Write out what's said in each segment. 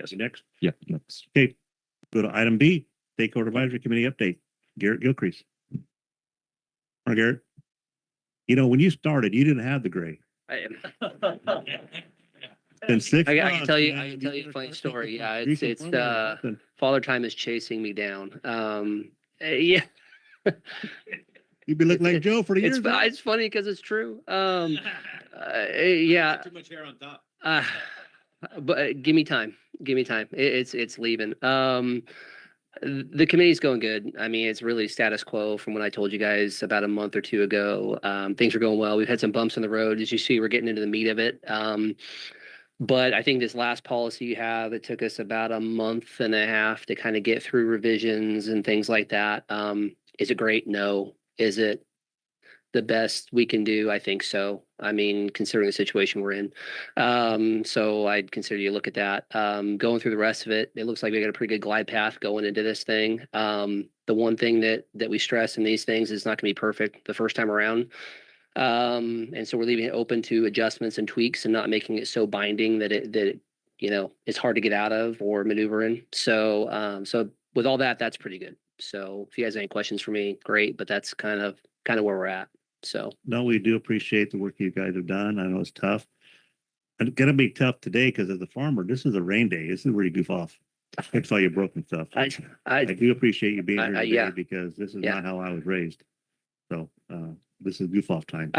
Yes, next. Yeah, next. Okay, go to item B, Stakeholder Advisory Committee update. Garrett Gilcrease. Hi, Garrett. You know, when you started, you didn't have the gray. I am. Been 6 I months. can tell you. man. I can tell you a funny story. Yeah, Grease it's and formula, nothing. father time is chasing me down. Yeah. You've been looking like Joe for the years. It's funny because it's true. Yeah. Too much hair on top. But give me time. Give me time. It's leaving. The committee's going good. I mean, it's really status quo from what I told you guys about a month or two ago. Things are going well. We've had some bumps in the road. As you see, we're getting into the meat of it. But I think this last policy you have, it took us about a month and a half to kind of get through revisions and things like that. Is it great? No. Is it the best we can do? I think so. I mean, considering the situation we're in. So I'd consider you look at that. Going through the rest of it, it looks like we got a pretty good glide path going into this thing. The one thing that we stress in these things is not going to be perfect the first time around. And so we're leaving it open to adjustments and tweaks and not making it so binding that it it's hard to get out of or maneuver in. So with all that, that's pretty good. So if you guys have any questions for me, great. But that's kind of where we're at. So No, we do appreciate the work you guys have done. I know it's tough. It's gonna be tough today because as a farmer, this is a rain day. This is where you goof off. Fix all your broken stuff. I do appreciate you being here today yeah. because this is Yeah. not how I was raised. So this is goof off time.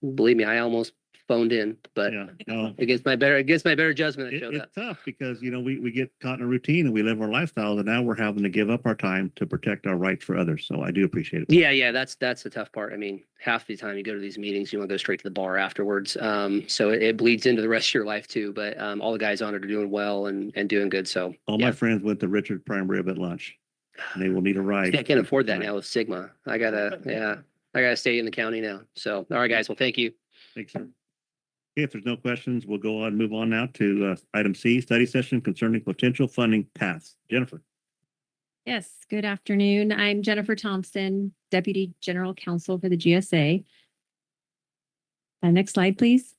Believe me, I almost phoned in, but Yeah, no, against my better judgment, I showed it's up. tough because we get caught in a routine and we live our lifestyles, and now we're having to give up our time to protect our rights for others. So I do appreciate it. Yeah, that's the tough part. I mean, half the time you go to these meetings, you want to go straight to the bar afterwards. So it bleeds into the rest of your life too. But all the guys on it are doing well and doing good. So All my friends went to Richard Prime Rib at lunch, and they will need a ride. I can't afford that now with Sigma. I gotta stay in the county now. So all right, guys. Well, thank you. Thanks, sir. Okay, if there's no questions, we'll go on and move on now to item C, study session concerning potential funding paths. Jennifer. Yes, good afternoon. I'm Jennifer Thompson, Deputy General Counsel for the GSA. Next slide, please.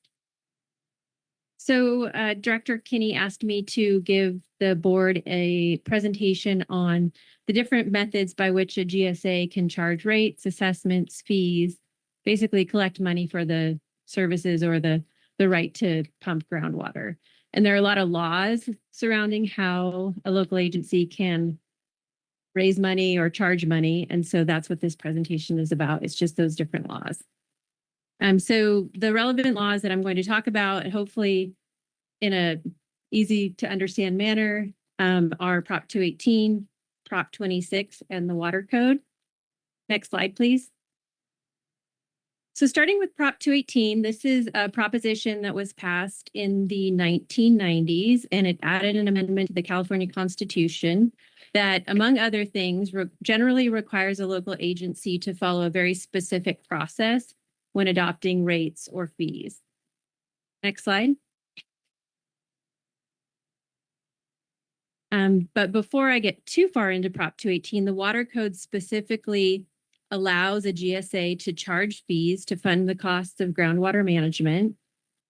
So Director Kinney asked me to give the board a presentation on the different methods by which a GSA can charge rates, assessments, fees, basically collect money for the services or the right to pump groundwater. And there are a lot of laws surrounding how a local agency can raise money or charge money. And so that's what this presentation is about. It's just those different laws. So the relevant laws that I'm going to talk about, and hopefully in a easy to understand manner, are Prop 218, Prop 26, and the Water Code. Next slide, please. So starting with Prop 218, this is a proposition that was passed in the 1990s, and it added an amendment to the California Constitution that, among other things, generally requires a local agency to follow a very specific process when adopting rates or fees. Next slide. But before I get too far into Prop 218, the Water Code specifically allows a GSA to charge fees to fund the costs of groundwater management.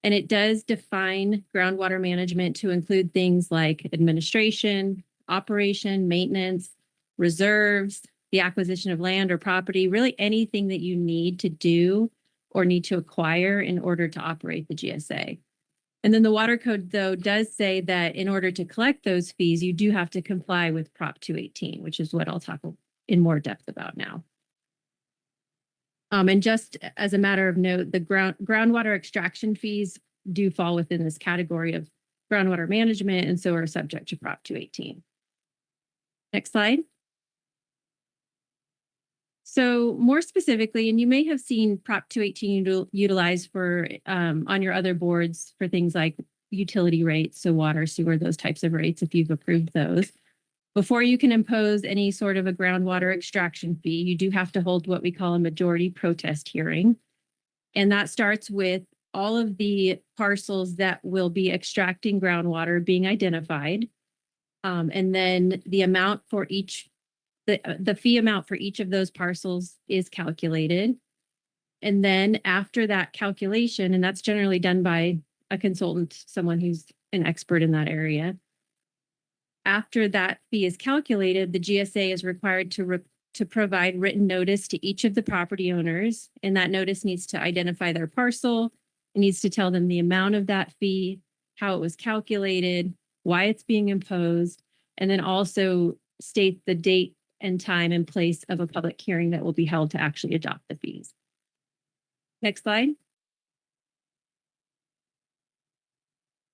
And it does define groundwater management to include things like administration, operation, maintenance, reserves, the acquisition of land or property, really anything that you need to do or need to acquire in order to operate the GSA. And then the Water Code, though, does say that in order to collect those fees, you do have to comply with Prop 218, which is what I'll talk in more depth about now. And just as a matter of note, the groundwater extraction fees do fall within this category of groundwater management and so are subject to Prop 218. Next slide. So more specifically, and you may have seen Prop 218 utilized for on your other boards for things like utility rates, so water, sewer, those types of rates, if you've approved those. Before you can impose any sort of a groundwater extraction fee, you do have to hold what we call a majority protest hearing. And that starts with all of the parcels that will be extracting groundwater being identified. And then the amount for each, the fee amount for each of those parcels is calculated. And then after that calculation, and that's generally done by a consultant, someone who's an expert in that area, after that fee is calculated, the GSA is required to provide written notice to each of the property owners. And that notice needs to identify their parcel. It needs to tell them the amount of that fee, how it was calculated, why it's being imposed, and then also state the date and time and place of a public hearing that will be held to actually adopt the fees. Next slide.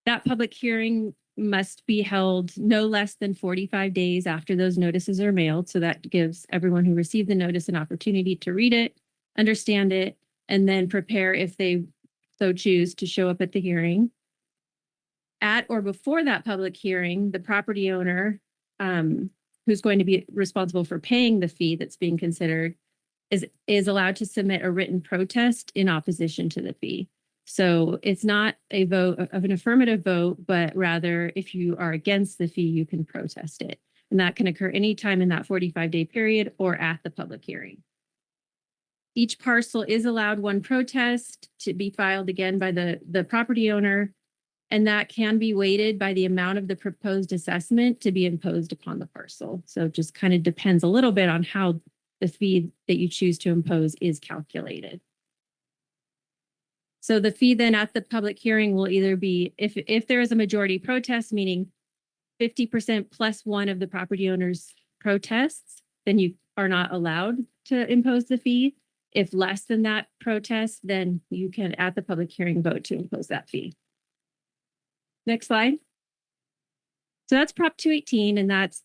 That public hearing must be held no less than 45 days after those notices are mailed. So that gives everyone who received the notice an opportunity to read it, understand it, and then prepare if they so choose to show up at the hearing. At or before that public hearing, the property owner who's going to be responsible for paying the fee that's being considered is allowed to submit a written protest in opposition to the fee. So it's not a vote of an affirmative vote, but rather if you are against the fee, you can protest it. And that can occur anytime in that 45-day period or at the public hearing. Each parcel is allowed one protest to be filed again by the property owner, and that can be weighted by the amount of the proposed assessment to be imposed upon the parcel. So it just kind of depends a little bit on how the fee that you choose to impose is calculated. So the fee then at the public hearing will either be, if there is a majority protest, meaning 50% plus one of the property owners protests, then you are not allowed to impose the fee. If less than that protest, then you can at the public hearing vote to impose that fee. Next slide. So that's Prop 218, and that's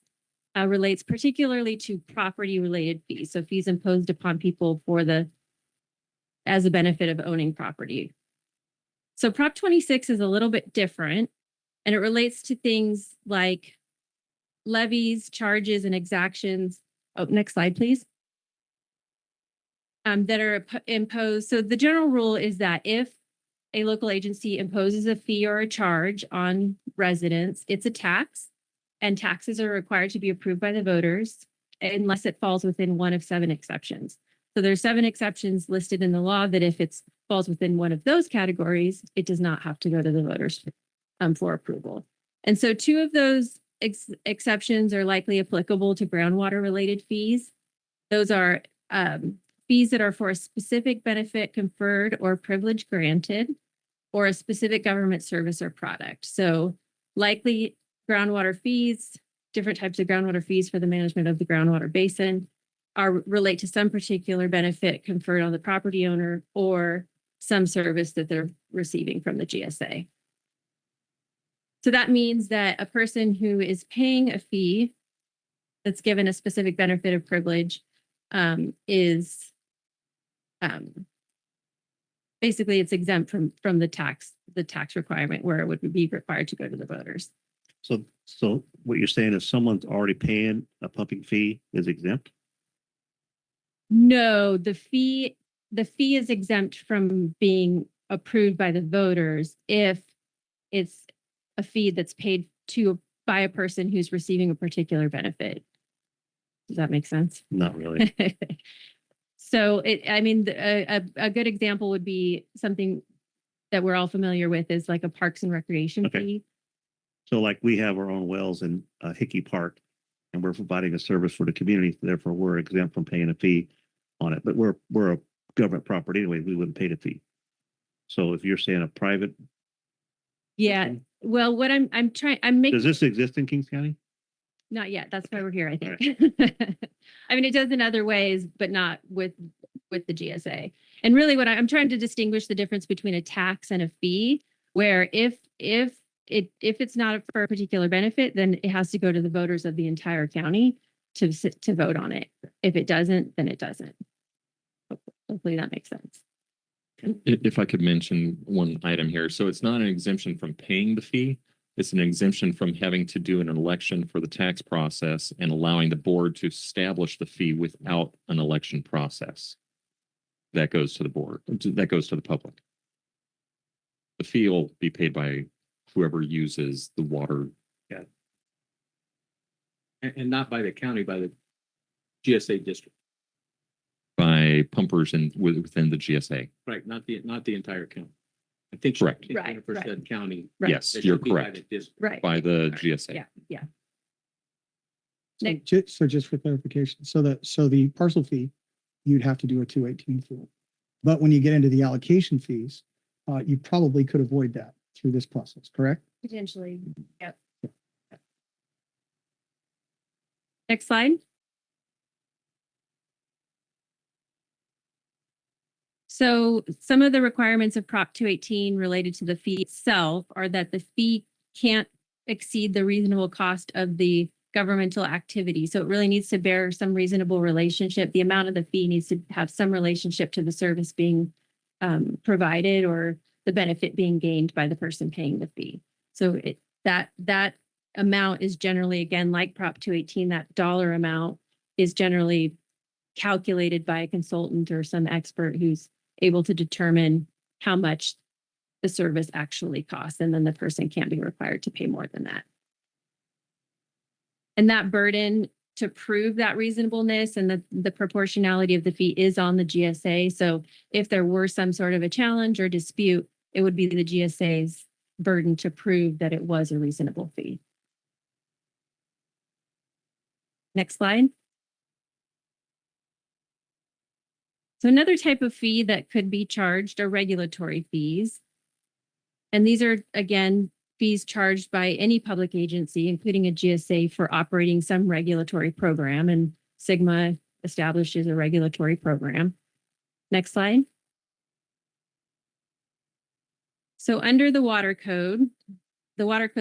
relates particularly to property-related fees. So fees imposed upon people as a benefit of owning property. So Prop 26 is a little bit different, and it relates to things like levies, charges, and exactions. Oh, next slide, please. That are imposed. So the general rule is that if a local agency imposes a fee or a charge on residents, it's a tax, and taxes are required to be approved by the voters unless it falls within one of 7 exceptions. So there's 7 exceptions listed in the law that if it falls within one of those categories, it does not have to go to the voters for approval. And so 2 of those exceptions are likely applicable to groundwater related fees. Those are fees that are for a specific benefit conferred or privilege granted, or a specific government service or product. So likely groundwater fees, different types of groundwater fees for the management of the groundwater basin relate to some particular benefit conferred on the property owner or some service that they're receiving from the GSA. So that means that a person who is paying a fee that's given a specific benefit of privilege is basically it's exempt from the tax requirement where it would be required to go to the voters. So what you're saying is someone's already paying a pumping fee is exempt? No, the fee is exempt from being approved by the voters if it's a fee that's paid by a person who's receiving a particular benefit. Does that make sense? Not really. So a good example would be something that we're all familiar with is like a parks and recreation fee. So like we have our own wells in Hickey Park, and we're providing a service for the community. Therefore, we're exempt from paying a fee on it. But we're a government property anyway. We wouldn't pay the fee. So if you're saying a private, yeah. Well, what I'm making. Does this exist in Kings County? Not yet. That's why we're here, I think. I mean, it does in other ways, but not with the GSA. And really what I'm trying to distinguish the difference between a tax and a fee, where if it's not for a particular benefit, then it has to go to the voters of the entire county to vote on it. If it doesn't, then it doesn't. Hopefully that makes sense. If I could mention one item here. So it's not an exemption from paying the fee. It's an exemption from having to do an election for the tax process and allowing the board to establish the fee without an election process. That goes to the board. That goes to the public. The fee will be paid by whoever uses the water. Yeah. And not by the county, by the GSA district. By pumpers within the GSA. Right, not the entire county. I think correct. 100% county. Right. Yes, you're correct. Right. By the GSA. Yeah. So just for clarification, so the parcel fee, you'd have to do a 218 for. But when you get into the allocation fees, you probably could avoid that through this process, correct? Potentially, yep. Next slide. So some of the requirements of Prop 218 related to the fee itself are that the fee can't exceed the reasonable cost of the governmental activity. So it really needs to bear some reasonable relationship. The amount of the fee needs to have some relationship to the service being provided or the benefit being gained by the person paying the fee. So that amount is generally, again, like Prop 218, that dollar amount is generally calculated by a consultant or some expert who's able to determine how much the service actually costs, and then the person can't be required to pay more than that. And that burden to prove that reasonableness and the proportionality of the fee is on the GSA. So if there were some sort of a challenge or dispute, it would be the GSA's burden to prove that it was a reasonable fee. Next slide. So another type of fee that could be charged are regulatory fees. And these are, again, fees charged by any public agency, including a GSA, for operating some regulatory program. And SGMA establishes a regulatory program. Next slide. So under the Water Code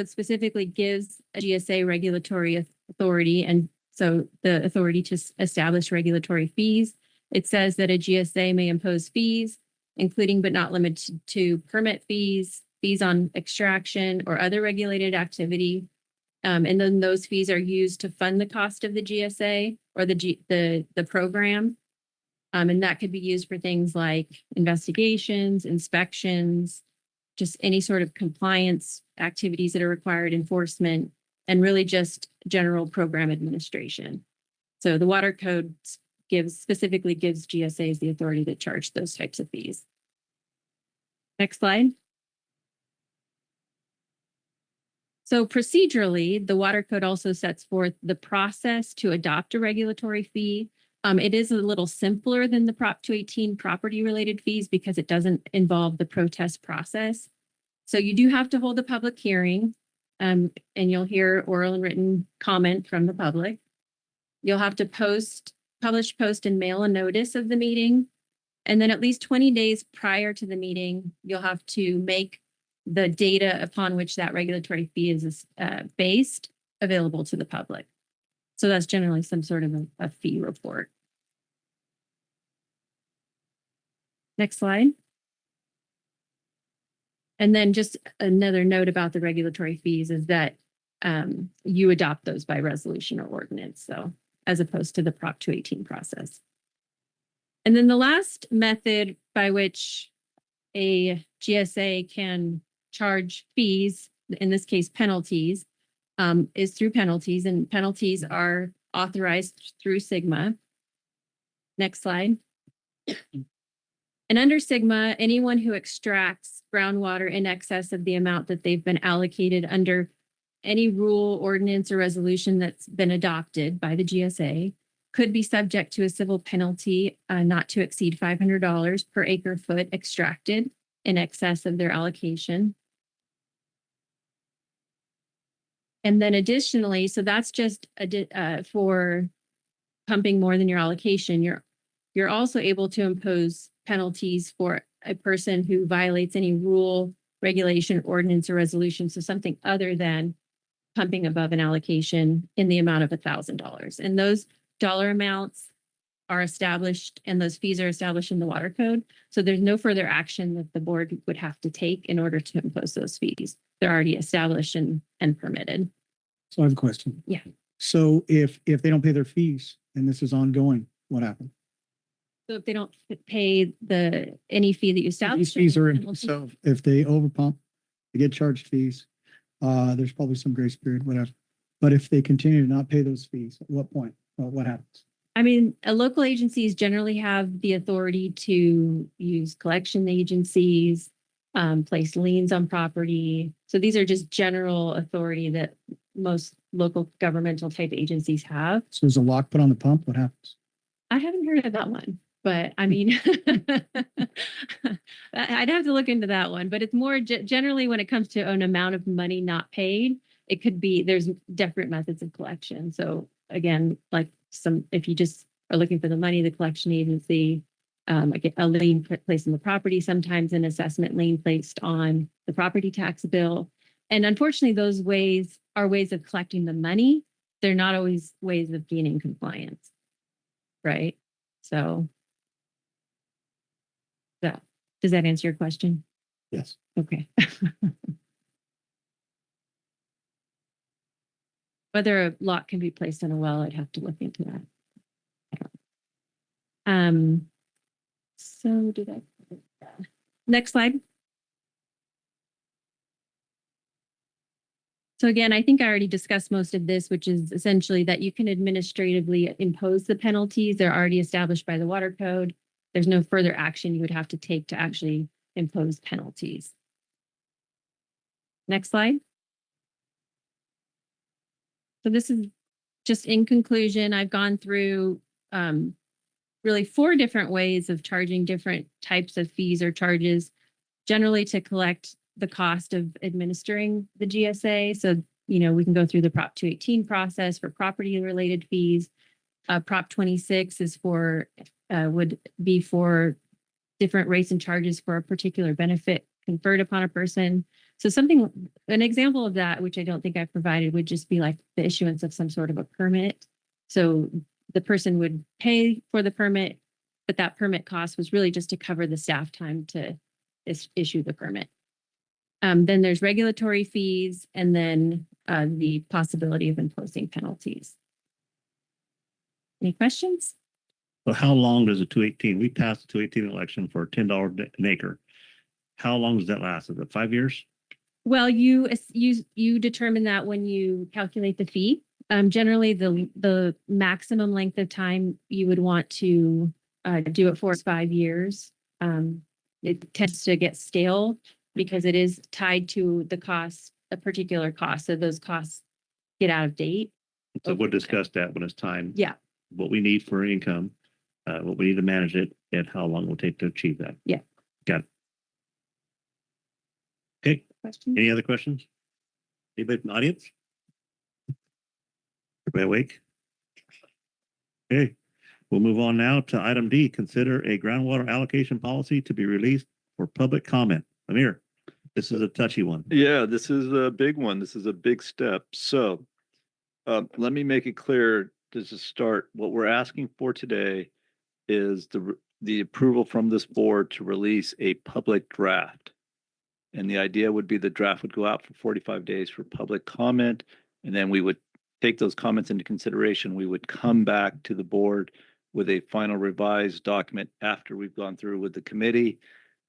specifically gives a GSA regulatory authority, and so the authority to establish regulatory fees. It says that a GSA may impose fees, including but not limited to permit fees, fees on extraction or other regulated activity. And then those fees are used to fund the cost of the GSA or the program. And that could be used for things like investigations, inspections, just any sort of compliance activities that are required, enforcement, and really just general program administration. So the Water Code specifically gives GSAs the authority to charge those types of fees. Next slide. So procedurally, the Water Code also sets forth the process to adopt a regulatory fee. It is a little simpler than the Prop 218 property-related fees because it doesn't involve the protest process. So you do have to hold a public hearing, and you'll hear oral and written comment from the public. You'll have to publish, post, and mail a notice of the meeting. And then at least 20 days prior to the meeting, you'll have to make the data upon which that regulatory fee is based available to the public. So that's generally some sort of a fee report. Next slide. And then just another note about the regulatory fees is that you adopt those by resolution or ordinance, so as opposed to the Prop 218 process. And then the last method by which a GSA can charge fees, in this case penalties, is through penalties, and penalties are authorized through SGMA. Next slide. And under SGMA, anyone who extracts groundwater in excess of the amount that they've been allocated under any rule, ordinance, or resolution that's been adopted by the GSA could be subject to a civil penalty not to exceed $500 per acre foot extracted in excess of their allocation. And then additionally, so that's just for pumping more than your allocation. You're also able to impose penalties for a person who violates any rule, regulation, ordinance, or resolution. So something other than pumping above an allocation in the amount of $1,000. And those dollar amounts are established and those fees are established in the Water Code. So there's no further action that the board would have to take in order to impose those fees. They're already established and permitted. So I have a question. Yeah. So if they don't pay their fees and this is ongoing, what happens? So if they don't pay any fee that you establish. These fees are, so if they overpump, they get charged fees. There's probably some grace period, whatever. But if they continue to not pay those fees, at what point? What happens? I mean, local agencies generally have the authority to use collection agencies, place liens on property. So these are just general authority that most local governmental type agencies have. So there's a lock put on the pump. What happens? I haven't heard of that one, but I mean, I'd have to look into that one, but it's more generally when it comes to an amount of money not paid, it could be, there's different methods of collection. So again, like if you just are looking for the money, the collection agency, a lien placed in the property, sometimes an assessment lien placed on the property tax bill. And unfortunately, those ways are ways of collecting the money. They're not always ways of gaining compliance. Right. So does that answer your question? Yes. Okay. Whether a lock can be placed on a well, I'd have to look into that. So did I? Next slide. So again, I think I already discussed most of this, which is essentially that you can administratively impose the penalties. They're already established by the water code. There's no further action you would have to take to actually impose penalties. Next slide. So this is just in conclusion, I've gone through really 4 different ways of charging different types of fees or charges, generally to collect the cost of administering the GSA. So, we can go through the Prop 218 process for property related fees. Prop 26 is would be for different rates and charges for a particular benefit conferred upon a person. So an example of that, which I don't think I've provided, would just be like the issuance of some sort of a permit. So the person would pay for the permit, but that permit cost was really just to cover the staff time to issue the permit. Then there's regulatory fees, and then the possibility of imposing penalties. Any questions? So how long does the 218? We passed the 218 election for $10 an acre. How long does that last? Is it 5 years? Well, you determine that when you calculate the fee. Generally, the maximum length of time you would want to do it for is 5 years. It tends to get stale because it is tied to the cost, a particular cost. So those costs get out of date. So we'll discuss that when it's time. Yeah. What we need for income, what we need to manage it, and how long it will take to achieve that. Yeah. Got it. Okay. Questions? Any other questions? Anybody from the audience? Everybody awake? Okay. We'll move on now to item D. Consider a groundwater allocation policy to be released for public comment. Amir, this is a touchy one. Yeah, this is a big one. This is a big step. So let me make it clear to start. What we're asking for today is the approval from this board to release a public draft. And the idea would be the draft would go out for 45 days for public comment, and then we would take those comments into consideration. We would come back to the board with a final revised document after we've gone through with the committee,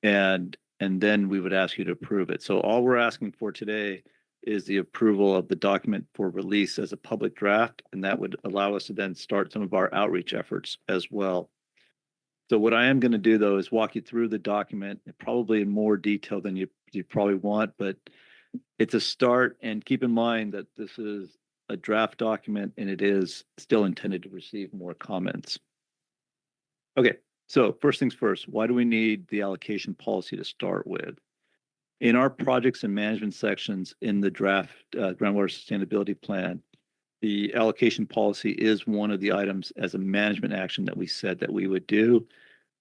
and then we would ask you to approve it. So all we're asking for today is the approval of the document for release as a public draft, and that would allow us to then start some of our outreach efforts as well. So what I am going to do, though, is walk you through the document, probably in more detail than you probably want, but it's a start. And keep in mind that this is a draft document and it is still intended to receive more comments. Okay, so first things first, why do we need the allocation policy to start with? In our projects and management sections in the draft groundwater sustainability plan, the allocation policy is one of the items as a management action that we said that we would do.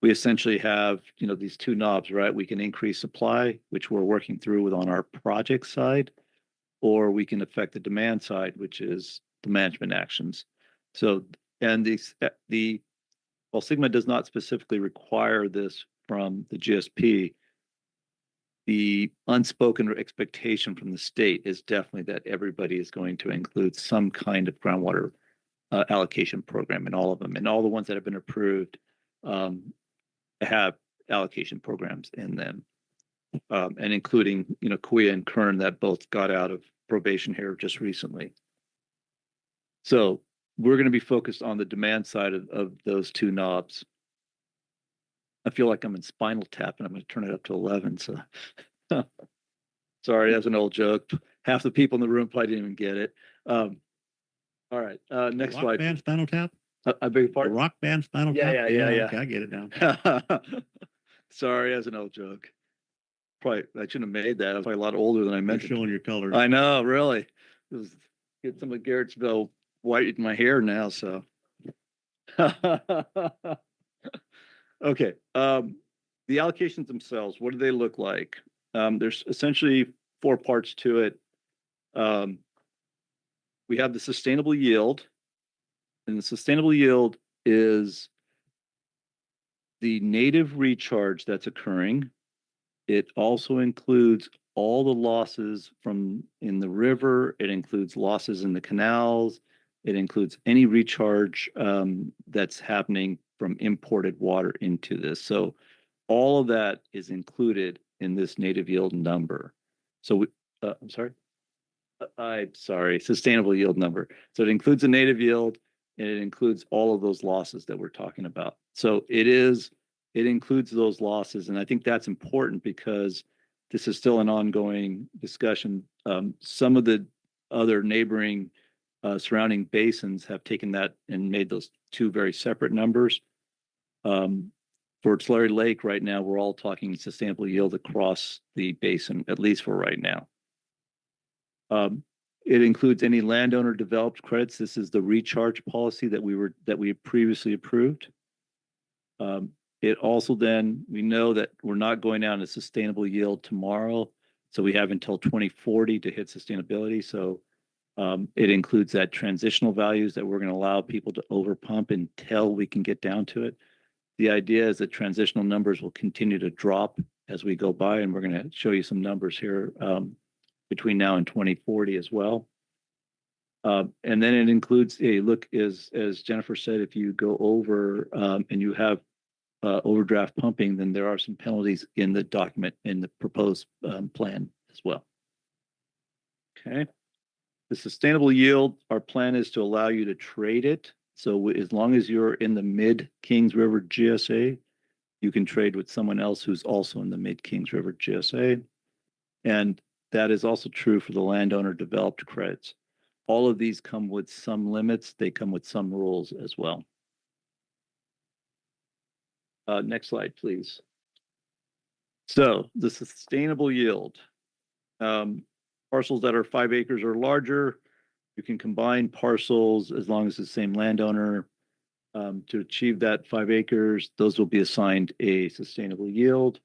We essentially have, these 2 knobs, right? We can increase supply, which we're working through with on our project side, or we can affect the demand side, which is the management actions. So, and while Sigma does not specifically require this from the GSP, the unspoken expectation from the state is definitely that everybody is going to include some kind of groundwater allocation program in all of them. And all the ones that have been approved have allocation programs in them. And including, Kuya and Kern that both got out of probation here just recently. So we're going to be focused on the demand side of those 2 knobs. I feel like I'm in Spinal Tap and I'm going to turn it up to 11. So sorry, that's an old joke. Half the people in the room probably didn't even get it. All right, next Rock slide. band Spinal Tap? I beg your The pardon? Rock band Spinal Yeah, Tap? yeah. Okay, I get it now. Sorry, as an old joke. Probably, I shouldn't have made that. I was probably a lot older than I You're meant it. showing your colors. I know, really. It was, get some of Garrettsville white in my hair now, so. Okay, the allocations themselves, what do they look like? There's essentially 4 parts to it. We have the sustainable yield, and the sustainable yield is the native recharge that's occurring. It also includes all the losses from in the river. It includes losses in the canals. It includes any recharge that's happening from imported water into this. So all of that is included in this native yield number. So I'm sorry. I'm sorry, sustainable yield number. So it includes the native yield and it includes all of those losses that we're talking about. So it includes those losses. And I think that's important because this is still an ongoing discussion. Some of the other neighboring surrounding basins have taken that and made those 2 very separate numbers. For Tulare Lake right now, we're all talking sustainable yield across the basin, at least for right now. It includes any landowner developed credits. This is the recharge policy that we previously approved. It also then, we know that we're not going down to sustainable yield tomorrow. So we have until 2040 to hit sustainability. So it includes that transitional values that we're going to allow people to overpump until we can get down to it. The idea is that transitional numbers will continue to drop as we go by, and we're going to show you some numbers here between now and 2040 as well. And then it includes a look, as Jennifer said, if you go over and you have overdraft pumping, then there are some penalties in the document in the proposed plan as well. Okay. The sustainable yield, our plan is to allow you to trade it. So as long as you're in the mid Kings River GSA, you can trade with someone else who's also in the mid Kings River GSA. And that is also true for the landowner developed credits. All of these come with some limits. They come with some rules as well. Next slide, please. So the sustainable yield. Parcels that are 5 acres or larger, you can combine parcels as long as the same landowner. To achieve that 5 acres, those will be assigned a sustainable yield.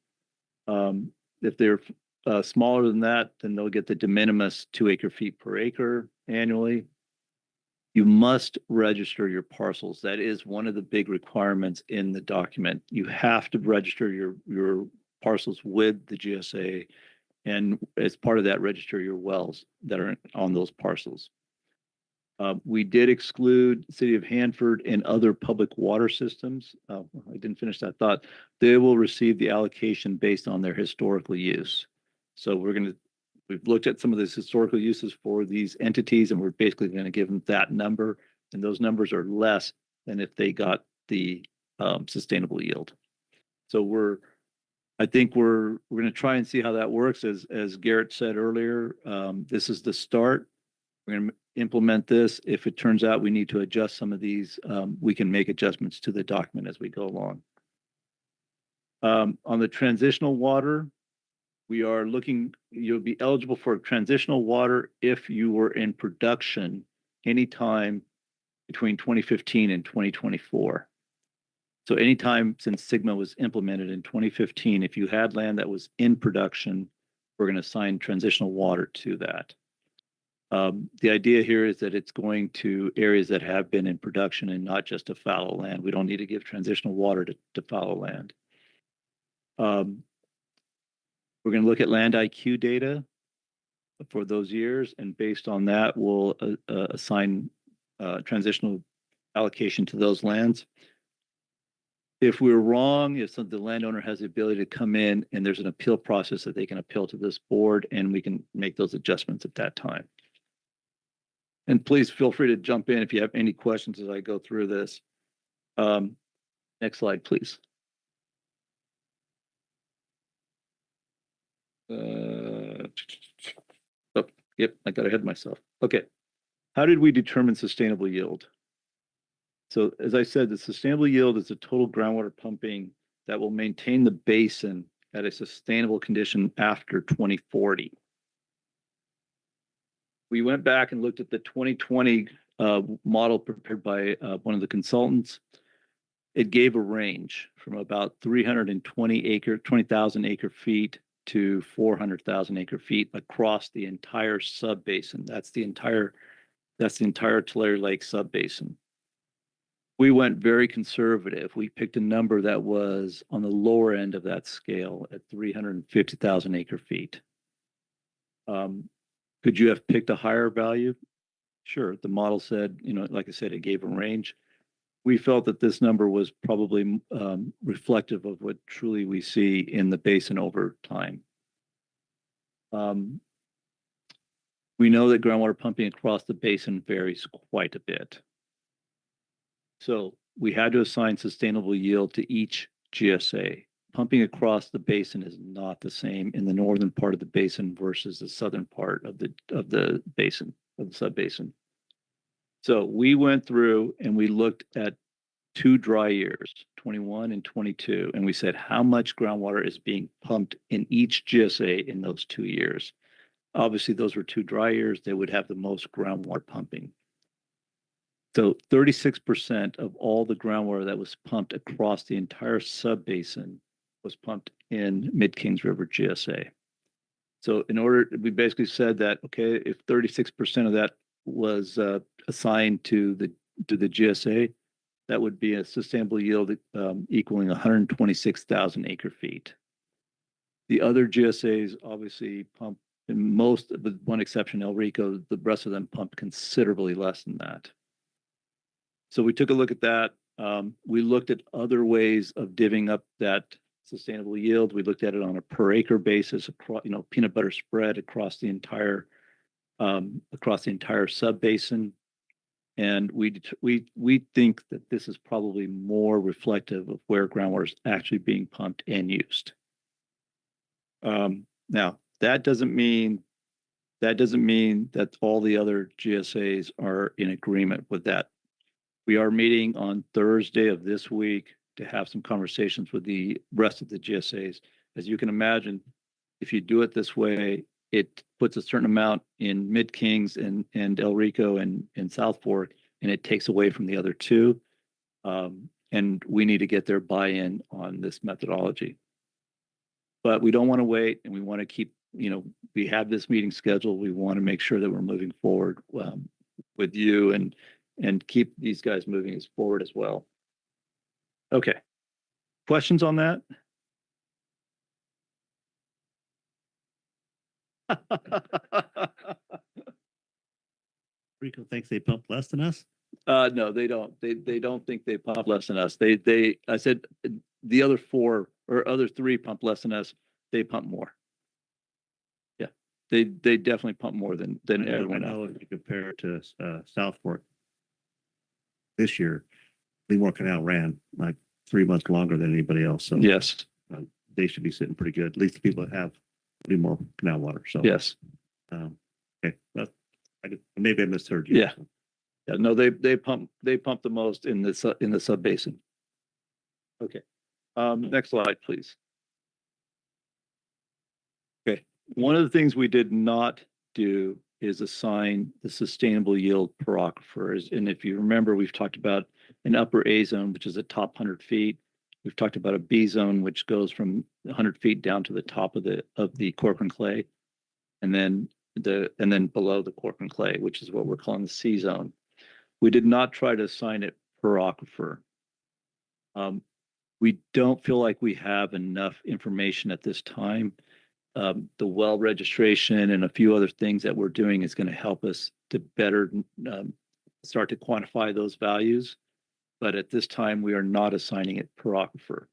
If they're smaller than that, then they'll get the de minimis 2 acre-feet per acre annually. You must register your parcels. That is one of the big requirements in the document. You have to register your parcels with the GSA, and as part of that, register your wells that are on those parcels. We did exclude City of Hanford and other public water systems. I didn't finish that thought. They will receive the allocation based on their historical use. So we've looked at some of these historical uses for these entities, and we're basically going to give them that number. And those numbers are less than if they got the sustainable yield. So I think we're going to try and see how that works. As Garrett said earlier, this is the start. We're going to implement this. If it turns out we need to adjust some of these, we can make adjustments to the document as we go along. On the transitional water, we are looking, you'll be eligible for transitional water if you were in production anytime between 2015 and 2024. So anytime since Sigma was implemented in 2015, if you had land that was in production, we're going to assign transitional water to that. The idea here is that it's going to areas that have been in production and not just to fallow land. We don't need to give transitional water to fallow land. We're going to look at land IQ data for those years, and based on that, we'll assign transitional allocation to those lands. If we're wrong, if the landowner has the ability to come in and there's an appeal process that they can appeal to this board, and we can make those adjustments at that time. And please feel free to jump in if you have any questions as I go through this. Next slide, please. Oh, yep, I got ahead of myself. Okay. How did we determine sustainable yield? So as I said, the sustainable yield is the total groundwater pumping that will maintain the basin at a sustainable condition after 2040. We went back and looked at the 2020 model prepared by one of the consultants. It gave a range from about 20,000 acre feet to 400,000 acre feet across the entire sub-basin. That's the entire Tulare Lake sub-basin. We went very conservative. We picked a number that was on the lower end of that scale at 350,000 acre feet. Could you have picked a higher value? Sure. The model said, like I said, it gave a range. We felt that this number was probably reflective of what truly we see in the basin over time. We know that groundwater pumping across the basin varies quite a bit. So we had to assign sustainable yield to each GSA. Pumping across the basin is not the same in the northern part of the basin versus the southern part of the basin, of the sub-basin. So we went through and we looked at 2 dry years, 21 and 22, and we said how much groundwater is being pumped in each GSA in those 2 years. Obviously, those were 2 dry years. They would have the most groundwater pumping. So 36% of all the groundwater that was pumped across the entire sub-basin was pumped in Mid-Kings River GSA. So we basically said that, okay, if 36% of that was assigned to the GSA, that would be a sustainable yield equaling 126,000 acre feet. The other GSAs obviously pump, in most, with one exception, El Rico, the rest of them pumped considerably less than that. So we took a look at that. We looked at other ways of divvying up that sustainable yield. We looked at it on a per acre basis, across, peanut butter spread across the entire sub-basin. And we think that this is probably more reflective of where groundwater is actually being pumped and used. Now, that doesn't mean that all the other GSAs are in agreement with that. We are meeting on Thursday of this week to have some conversations with the rest of the GSAs. As you can imagine, if you do it this way, it puts a certain amount in Mid-Kings and El Rico and South Fork, and it takes away from the other 2. And we need to get their buy-in on this methodology. But we don't want to wait, and we want to keep, we have this meeting scheduled. We want to make sure that we're moving forward with you and keep these guys moving forward as well. Okay. Questions on that? Rico thinks they pump less than us? No, they don't. They don't think they pump less than us. I said the other 4 or other 3 pump less than us. They pump more. Yeah, they definitely pump more than everyone else. I know if you compare it to South Fork this year, Lemoore Canal ran like 3 months longer than anybody else. So yes, they should be sitting pretty good. At least the people that have Lemoore Canal water. So yes. Okay, maybe I misheard you. Yeah. Yeah, no, they pump the most in the sub basin. Okay. Next slide, please. Okay. One of the things we did not do is assign the sustainable yield per aquifer. And if you remember, we've talked about an upper A zone, which is the top 100 feet. We've talked about a B zone, which goes from 100 feet down to the top of the Corcoran clay, and then below the Corcoran clay, which is what we're calling the C zone. We did not try to assign it per aquifer. We don't feel like we have enough information at this time. The well registration and a few other things that we're doing is going to help us to better start to quantify those values. But at this time, we are not assigning it per aquifer.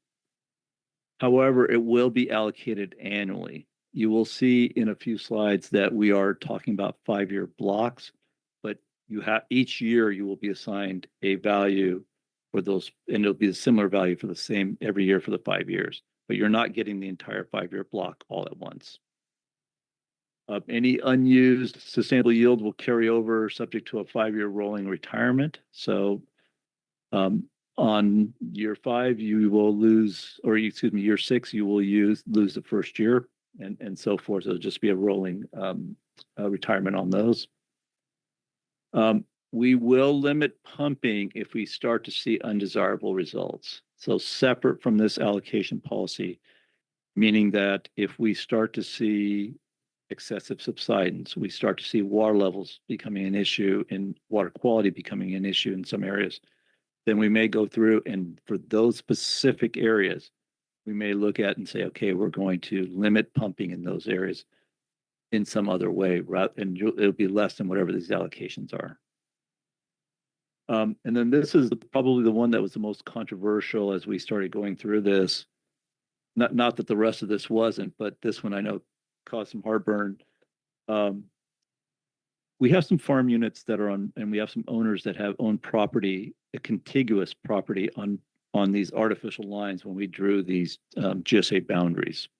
However, it will be allocated annually. You will see in a few slides that we are talking about 5-year blocks, but each year you will be assigned a value for those, and it'll be a similar value for the same every year for the 5 years, but you're not getting the entire 5-year block all at once. Any unused sustainable yield will carry over subject to a 5-year rolling retirement. So on year 5, you will lose, or excuse me, year 6, you will lose the first year and so forth. So it'll just be a rolling retirement on those. We will limit pumping if we start to see undesirable results. So separate from this allocation policy, meaning that if we start to see excessive subsidence, we start to see water levels becoming an issue and water quality becoming an issue in some areas, then we may go through and for those specific areas, we may look at and say, okay, we're going to limit pumping in those areas in some other way, and it'll be less than whatever these allocations are. And then this is probably the one that was the most controversial as we started going through this. Not that the rest of this wasn't, but this one I know caused some heartburn. We have some farm units that are on, and we have some owners that have owned property, a contiguous property on these artificial lines when we drew these GSA boundaries.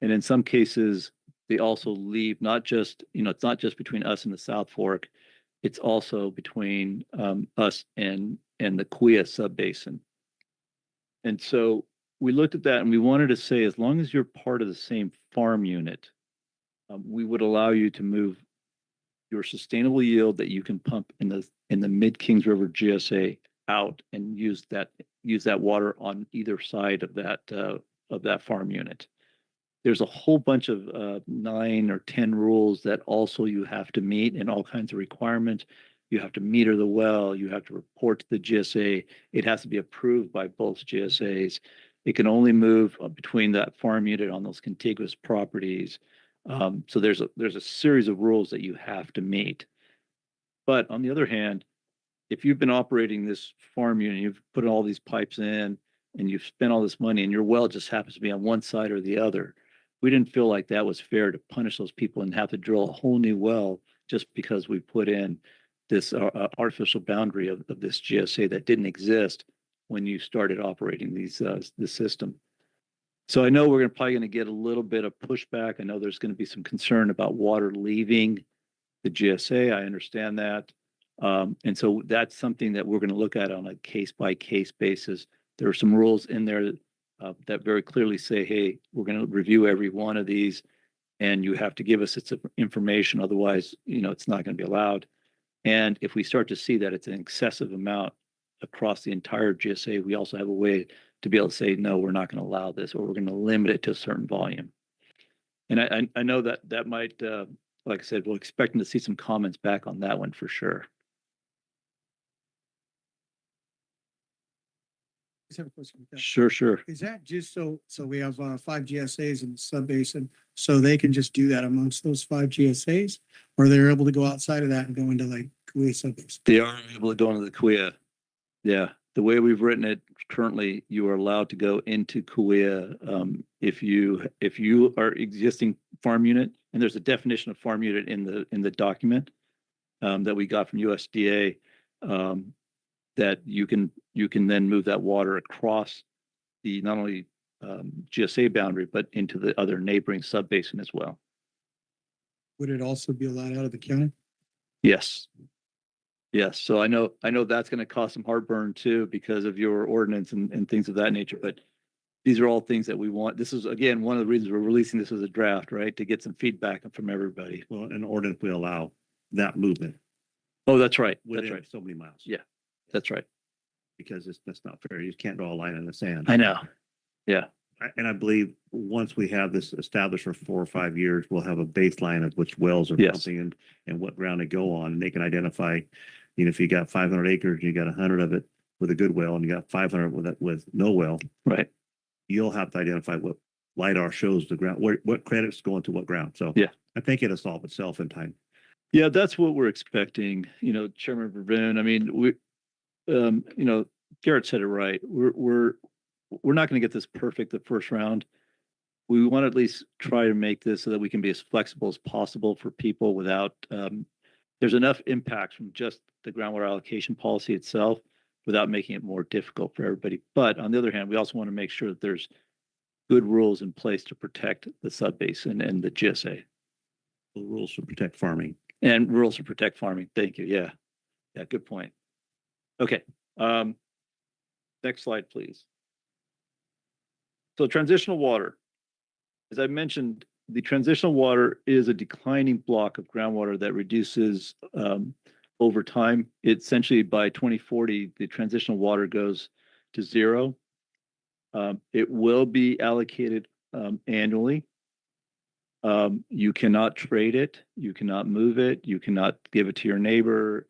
And in some cases, they also leave not just, it's not just between us and the South Fork, it's also between us and the Kuya subbasin. And so we looked at that and we wanted to say, as long as you're part of the same farm unit, we would allow you to move your sustainable yield that you can pump in the Mid Kings River GSA out and use that water on either side of that farm unit. There's a whole bunch of 9 or 10 rules that also you have to meet and all kinds of requirements. You have to meter the well. You have to report to the GSA. It has to be approved by both GSAs. It can only move between that farm unit on those contiguous properties. So there's a series of rules that you have to meet. But on the other hand, if you've been operating this farm unit, you've put all these pipes in and you've spent all this money and your well just happens to be on one side or the other, we didn't feel like that was fair to punish those people and have to drill a whole new well just because we put in this artificial boundary of this GSA that didn't exist when you started operating this system. So I know we're probably going to get a little bit of pushback. I know there's going to be some concern about water leaving the GSA. I understand that. And so that's something that we're going to look at on a case-by-case basis. There are some rules in there that very clearly say, hey, we're going to review every one of these and you have to give us its information. Otherwise, it's not going to be allowed. And if we start to see that it's an excessive amount across the entire GSA, we also have a way to be able to say, no, we're not going to allow this, or we're going to limit it to a certain volume. And I know that might, like I said, we're expecting to see some comments back on that one for sure. I just have a question with that. Sure. Is that just so we have 5 GSAs in the sub-basin, so they can just do that amongst those 5 GSAs? Or they're able to go outside of that and go into like Kuya sub-basin? They are able to go into the Kuya. Yeah. The way we've written it currently, you are allowed to go into Kuya if you are existing farm unit, and there's a definition of farm unit in the document that we got from USDA that you can then move that water across the not only GSA boundary but into the other neighboring subbasin as well. Would it also be allowed out of the county? Yes. So I know that's going to cause some heartburn too because of your ordinance and things of that nature. But these are all things that we want. This is again one of the reasons we're releasing this as a draft, right? To get some feedback from everybody. Well, an ordinance will allow that movement. Oh, that's right. Within That's right. so many miles. Yeah, that's right. Because that's not fair. You can't draw a line in the sand. I know. Yeah. And I believe once we have this established for 4 or 5 years, we'll have a baseline of which wells are Yes. pumping and what ground to go on. And they can identify, if you got 500 acres and you got 100 of it with a good well and you got 500 with no well, Right. you'll have to identify what LiDAR shows the ground, what credits going to what ground. So yeah, I think it'll solve itself in time. Yeah, that's what we're expecting. Chairman Verboen, I mean, we, Garrett said it right. We're not going to get this perfect the first round. We want to at least try to make this so that we can be as flexible as possible for people without, there's enough impacts from just the groundwater allocation policy itself without making it more difficult for everybody. But on the other hand, we also want to make sure that there's good rules in place to protect the subbasin and the GSA. The rules to protect farming. And rules to protect farming. Thank you. Yeah. Yeah, good point. Okay. Next slide, please. So transitional water. As I mentioned, the transitional water is a declining block of groundwater that reduces over time. It essentially by 2040, the transitional water goes to zero. It will be allocated annually. You cannot trade it, you cannot move it, you cannot give it to your neighbor.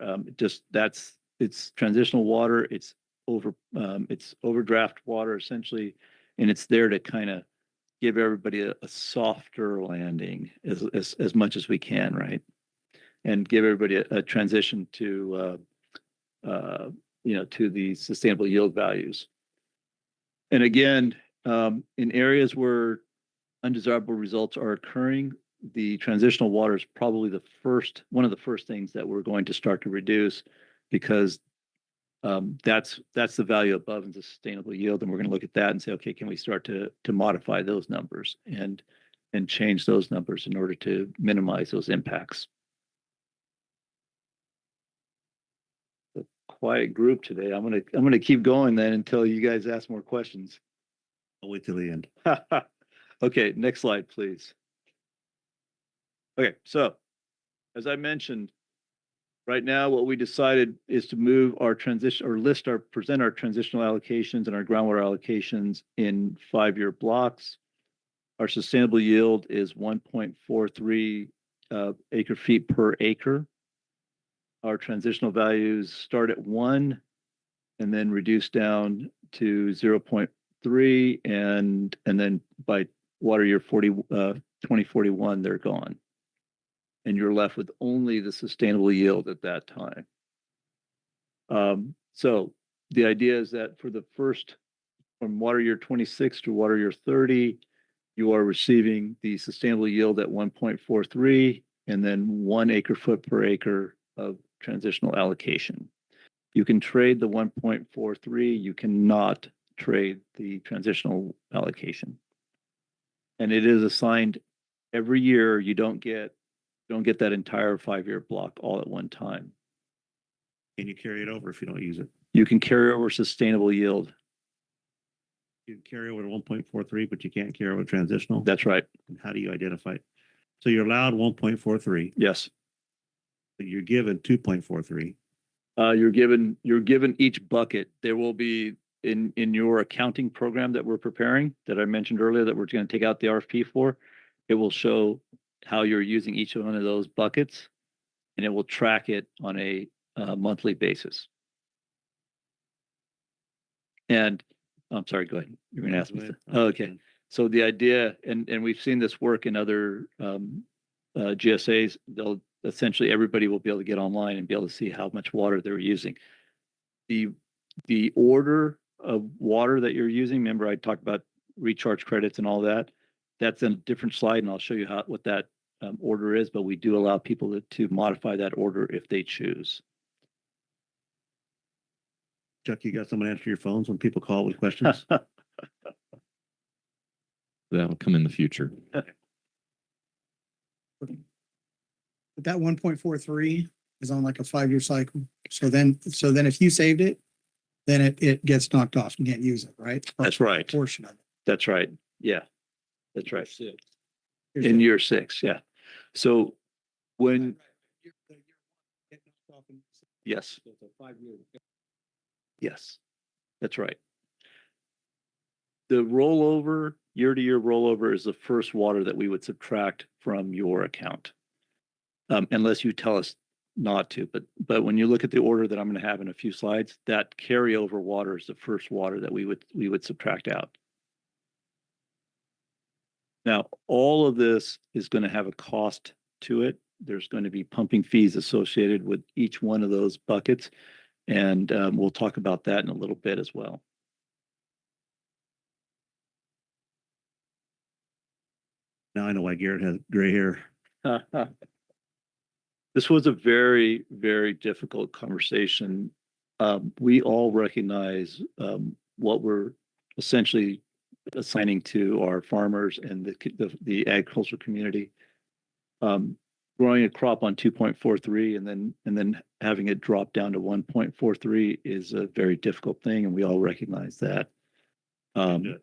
It's transitional water. It's overdraft water essentially, and it's there to kind of give everybody a softer landing as much as we can, right? And give everybody a transition to to the sustainable yield values. And again, in areas where undesirable results are occurring, the transitional water is probably one of the first things that we're going to start to reduce, because that's the value above in the sustainable yield. And we're going to look at that and say, okay, can we start to modify those numbers and change those numbers in order to minimize those impacts. A quiet group today. I'm gonna keep going then until you guys ask more questions. I'll wait till the end. Okay, next slide, please. Okay, so as I mentioned, right now what we decided is to move our transition or present our transitional allocations and our groundwater allocations in 5-year blocks. Our sustainable yield is 1.43 acre feet per acre. Our transitional values start at 1 and then reduce down to 0.3, and then by water year 2041, they're gone. And you're left with only the sustainable yield at that time. So the idea is that for the first, from water year 26 to water year 30, you are receiving the sustainable yield at 1.43 and then 1 acre foot per acre of transitional allocation. You can trade the 1.43, you cannot trade the transitional allocation. And it is assigned every year. You don't get that entire 5-year block all at one time. Can you carry it over if you don't use it? You can carry over sustainable yield. You can carry over to 1.43, but you can't carry over transitional. That's right. And how do you identify it? So you're allowed 1.43. Yes. But you're given 2.43. You're given each bucket. There will be in your accounting program that we're preparing, that I mentioned earlier, that we're going to take out the RFP for. It will show how you're using each one of those buckets, and it will track it on a monthly basis. And I'm sorry, go ahead. You're going to ask me. Okay. So the idea, and we've seen this work in other GSAs, essentially everybody will be able to get online and be able to see how much water they're using. The order of water that you're using, remember I talked about recharge credits and all that. That's in a different slide, and I'll show you what that order is, but we do allow people to modify that order if they choose. Chuck, you got someone answer your phones when people call with questions? That'll come in the future. But that 1.43 is on like a 5-year cycle. So then if you saved it, then it gets knocked off. You can't use it, right? That's right. Portion of it. That's right. Yeah, that's right. In year 6, yeah. So when yes, yes, that's right. The rollover, year-to-year rollover, is the first water that we would subtract from your account, unless you tell us not to. But when you look at the order that I'm going to have in a few slides, that carryover water is the first water that we would subtract out. Now, all of this is going to have a cost to it. There's going to be pumping fees associated with each one of those buckets, and we'll talk about that in a little bit as well. Now I know why Garrett has gray hair. This was a very, very difficult conversation. We all recognize what we're essentially assigning to our farmers and the agricultural community. growing a crop on 2.43 and then having it drop down to 1.43 is a very difficult thing, and we all recognize that. Can't do it.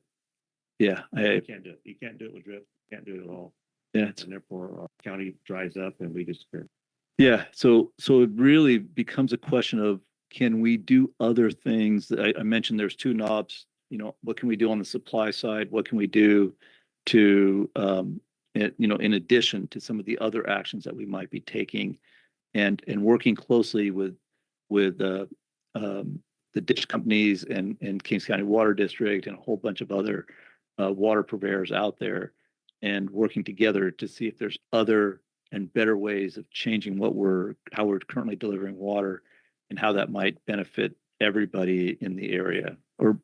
Yeah, You can't do it. You can't do it with drip. You can't do it at all. yeah, And therefore our county dries up and we disappear. yeah. So it really becomes a question of, can we do other things? That I mentioned there's two knobs. You know, what can we do on the supply side? What can we do to in addition to some of the other actions that we might be taking, and working closely with the ditch companies and Kings County Water District and a whole bunch of other water purveyors out there, and working together to see if there's other and better ways of changing how we're currently delivering water, and how that might benefit everybody in the area, or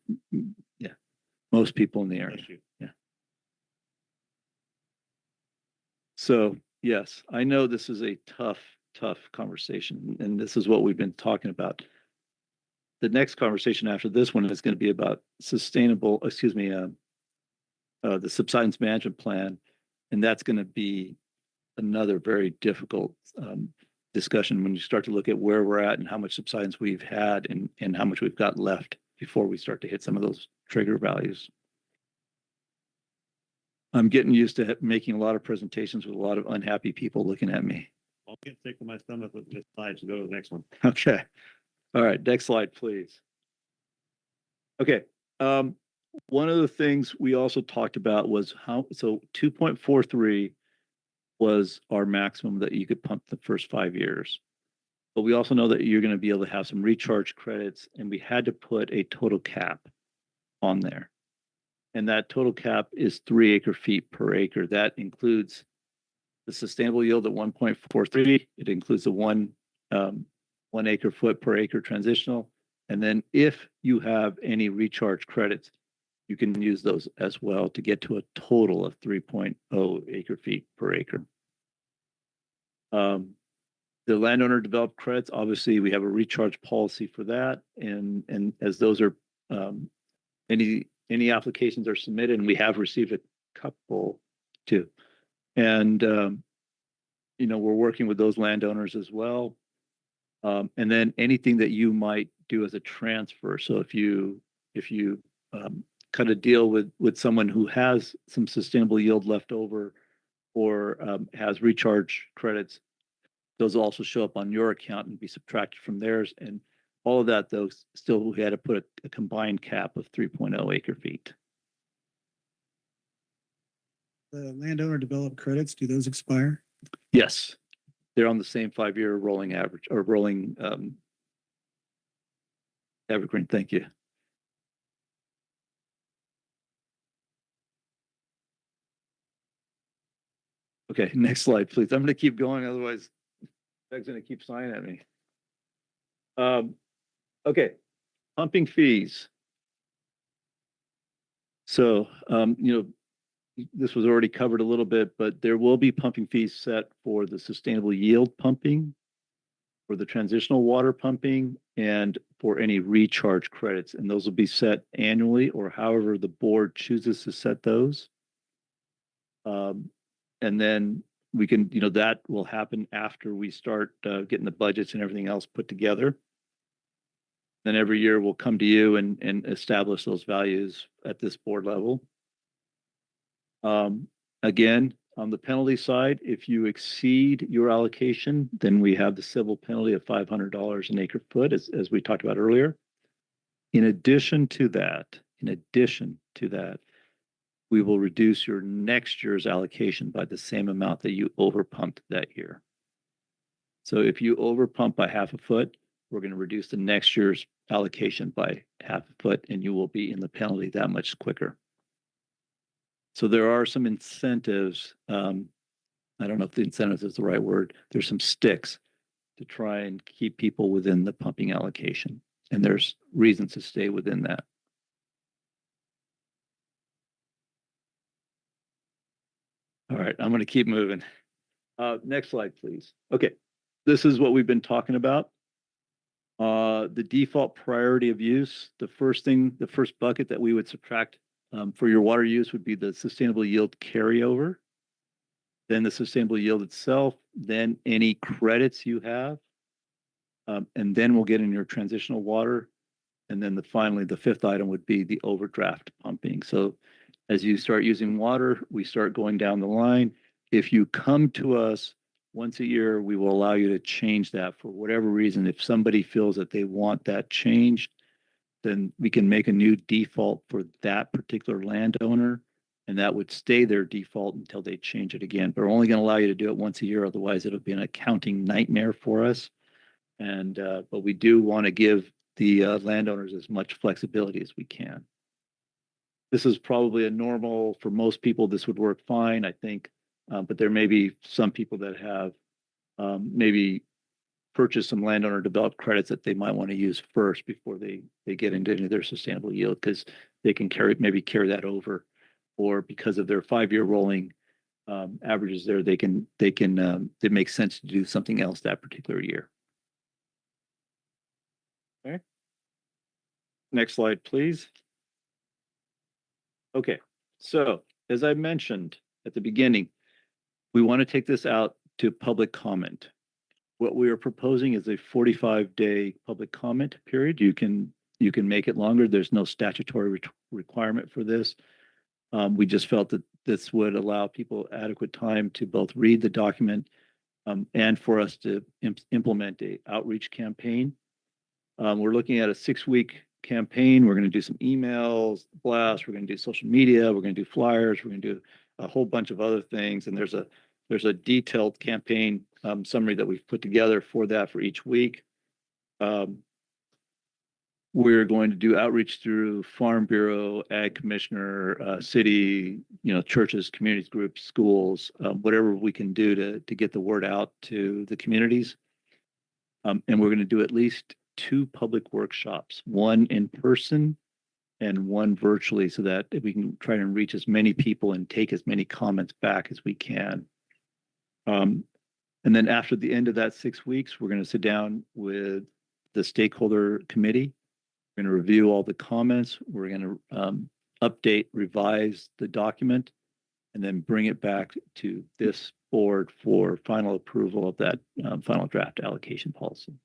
yeah, most people in the area. Bless you. Yeah. So yes, I know this is a tough conversation, and this is what we've been talking about. The next conversation after this one is going to be about the subsidence management plan, and that's going to be another very difficult discussion when you start to look at where we're at and how much subsidence we've had and how much we've got left before we start to hit some of those trigger values. I'm getting used to making a lot of presentations with a lot of unhappy people looking at me. I'll get sick of my stomach with this slide, so go to the next one. Okay. All right. Next slide, please. Okay. One of the things we also talked about was 2.43 was our maximum that you could pump the first 5 years. But we also know that you're going to be able to have some recharge credits, and we had to put a total cap on there. And that total cap is 3 acre-feet per acre. That includes the sustainable yield at 1.43. It includes the 1 acre-foot per acre transitional. And then if you have any recharge credits, you can use those as well to get to a total of 3.0 acre-feet per acre. The landowner developed credits, obviously we have a recharge policy for that. And as those are, any applications are submitted, and we have received a couple too. And, we're working with those landowners as well. And then anything that you might do as a transfer. So if you cut a deal with someone who has some sustainable yield left over, or has recharge credits, those also show up on your account and be subtracted from theirs. And all of that, though, still we had to put a combined cap of 3.0 acre-feet. The landowner developed credits, do those expire? Yes, they're on the same 5-year rolling average, or rolling evergreen. Thank you. Okay, next slide, please. I'm going to keep going, otherwise Peg's going to keep sighing at me. Okay, pumping fees. So, this was already covered a little bit, but there will be pumping fees set for the sustainable yield pumping, for the transitional water pumping, and for any recharge credits. And those will be set annually, or however the board chooses to set those. And then we can, that will happen after we start getting the budgets and everything else put together. Then every year we'll come to you and establish those values at this board level. Again, on the penalty side, if you exceed your allocation, then we have the civil penalty of $500 an acre foot, as we talked about earlier. In addition to that, we will reduce your next year's allocation by the same amount that you overpumped that year. So if you overpump by half a foot, we're going to reduce the next year's allocation by half a foot, and you will be in the penalty that much quicker. So there are some incentives. I don't know if the incentives is the right word. There's some sticks to try and keep people within the pumping allocation, and there's reasons to stay within that. All right, I'm going to keep moving. Next slide, please. Okay, this is what we've been talking about. The default priority of use, the first bucket that we would subtract for your water use would be the sustainable yield carryover. then the sustainable yield itself, then any credits you have. And then we'll get in your transitional water. And then finally, the fifth item would be the overdraft pumping. So as you start using water, we start going down the line. If you come to us once a year, we will allow you to change that for whatever reason. If somebody feels that they want that changed, then we can make a new default for that particular landowner. And that would stay their default until they change it again. But we're only going to allow you to do it once a year. Otherwise, it'll be an accounting nightmare for us. And but we do want to give the landowners as much flexibility as we can. This is probably a normal for most people. This would work fine, I think. But there may be some people that have maybe purchased some landowner developed credits that they might want to use first before they get into any of their sustainable yield, because they can carry that over, or because of their 5-year rolling averages there, it makes sense to do something else that particular year. Okay. Next slide, please. Okay, so as I mentioned at the beginning, we want to take this out to public comment. What we are proposing is a 45-day public comment period. You can make it longer. There's no statutory requirement for this. We just felt that this would allow people adequate time to both read the document and for us to implement a outreach campaign. We're looking at a 6-week campaign. We're going to do some emails, blasts. We're going to do social media. We're going to do flyers. We're going to do a whole bunch of other things. And there's a detailed campaign summary that we've put together for that for each week. We're going to do outreach through Farm Bureau, Ag Commissioner, city, churches, communities, groups, schools, whatever we can do to get the word out to the communities. And we're going to do at least 2 public workshops, one in person and one virtually, so that we can try to reach as many people and take as many comments back as we can. And then after the end of that 6 weeks, we're going to sit down with the stakeholder committee. We're going to review all the comments. We're going to update, revise the document, and then bring it back to this board for final approval of that final draft allocation policy.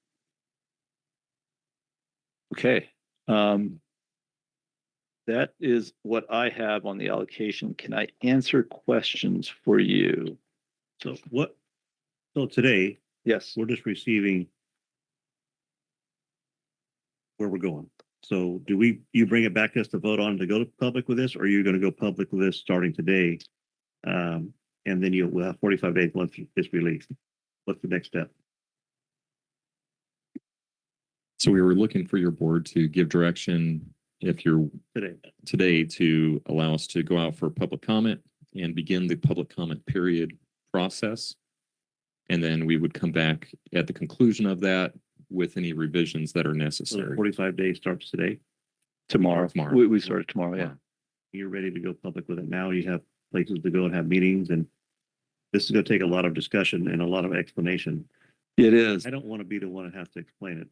Okay. That is what I have on the allocation. Can I answer questions for you? So today, Yes. we're just receiving where we're going. So you bring it back to us to vote on to go to public with this, or are you going to go public with this starting today? And then we'll have 45 days once it's released. What's the next step? So we were looking for your board to give direction if you're today to allow us to go out for public comment and begin the public comment period process. And then we would come back at the conclusion of that with any revisions that are necessary. 45 days starts today. Tomorrow. We start tomorrow. Yeah. You're ready to go public with it now. You have places to go and have meetings, and this is going to take a lot of discussion and a lot of explanation. It is. I don't want to be the one that has to explain it.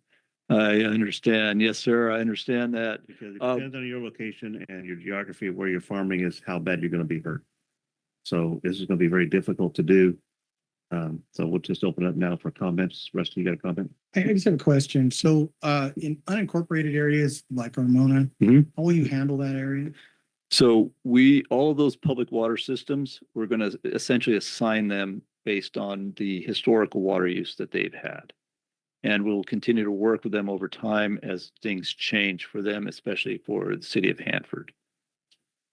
I understand. Yes, sir. I understand that. Because it depends on your location and your geography of where you're farming is how bad you're going to be hurt. So this is going to be very difficult to do. So we'll just open up now for comments. Rusty, you got a comment? I just have a question. So in unincorporated areas like Armona, how will you handle that area? So all of those public water systems, we're going to essentially assign them based on the historical water use that they've had. And we'll continue to work with them over time as things change for them, especially for the city of Hanford.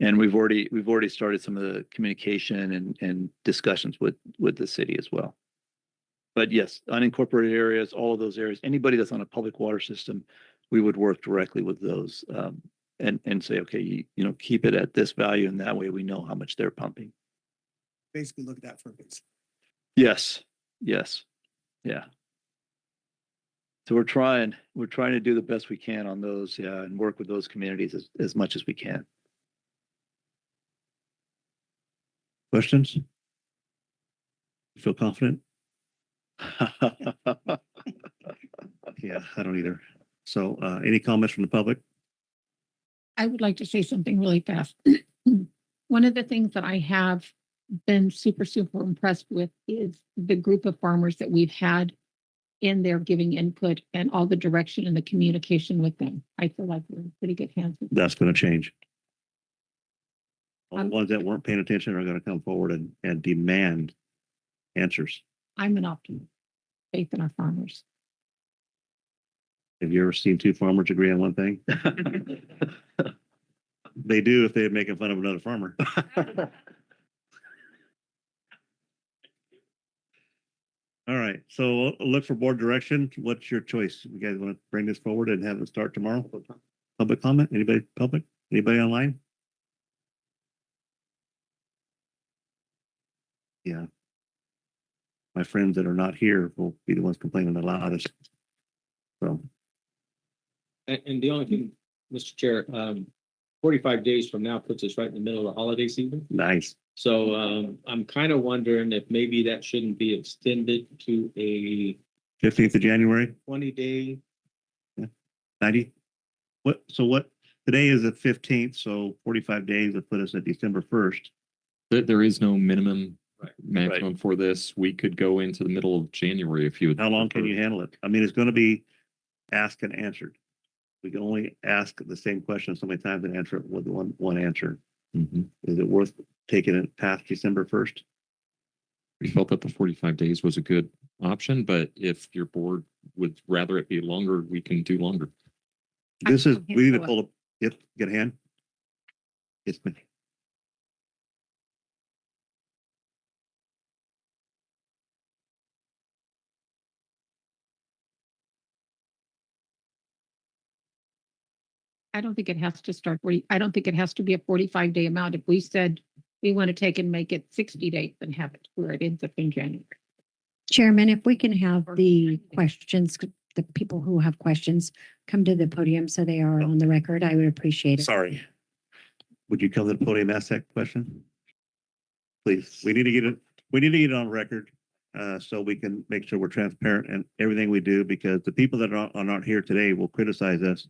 And we've already started some of the communication and discussions with the city as well. But yes, unincorporated areas, all of those areas, anybody that's on a public water system, we would work directly with those and say, okay, keep it at this value, and that way we know how much they're pumping. Basically, look at that for a bit. Yes. Yeah. So we're trying to do the best we can on those, and work with those communities as much as we can. Questions? You feel confident? Yeah, I don't either. So any comments from the public? I would like to say something really fast. One of the things that I have been super impressed with is the group of farmers that we've had in there giving input and all the direction and the communication with them. I feel like we're in pretty good hands. with them. That's going to change. All the Um, ones that weren't paying attention are going to come forward and demand answers. I'm an optimist. Faith in our farmers. Have you ever seen two farmers agree on one thing? They do if they're making fun of another farmer. All right, so look for board direction. What's your choice? You guys want to bring this forward and have it start tomorrow? Public comment? Anybody public? Anybody online? Yeah. My friends that are not here will be the ones complaining the loudest. So, And the only thing, Mr. Chair, 45 days from now puts us right in the middle of the holiday season. nice. So I'm kind of wondering if maybe that shouldn't be extended to a 15th of January, 20-day. 90. What, today is the 15th, so 45 days would put us at December 1st. There is no minimum Right. maximum for this. We could go into the middle of January if you would. How long can prefer. you handle it? I mean, it's going to be asked and answered. We can only ask the same question so many times and answer it with one answer. Mhm. Is it worth taking it past December 1st? We felt that the 45 days was a good option, but if your board would rather it be longer, we can do longer. This is, we need to Go pull up, get a hand. It's me. I don't think it has to start. I don't think it has to be a 45-day amount. If we said we want to take and make it 60 days, then have it where it ends up in January. Chairman, if we can have the questions, the people who have questions come to the podium so they are on the record, I would appreciate it. Sorry. Would you come to the podium and ask that question? Please, we need to get it on record, so we can make sure we're transparent in everything we do, because the people that are not here today will criticize us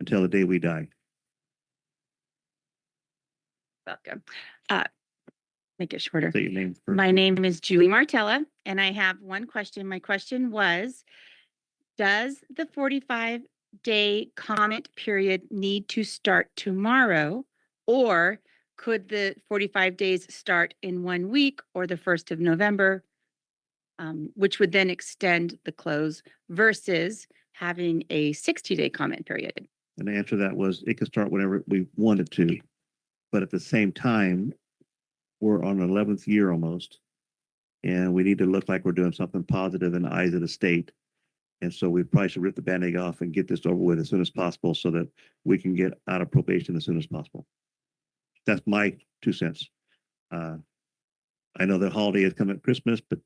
until the day we die. Welcome. Make it shorter. Say your name first. My name is Julie Martella, and I have one question. My question was, does the 45-day comment period need to start tomorrow, or could the 45 days start in 1 week or the 1st of November, which would then extend the close versus having a 60-day comment period? And the answer to that was it could start whenever we wanted to, but at the same time, we're on the 11th year almost, and we need to look like we're doing something positive in the eyes of the state. And so we probably should rip the Band-Aid off and get this over with as soon as possible so that we can get out of probation as soon as possible. That's my 2 cents. I know the holiday is coming at Christmas, but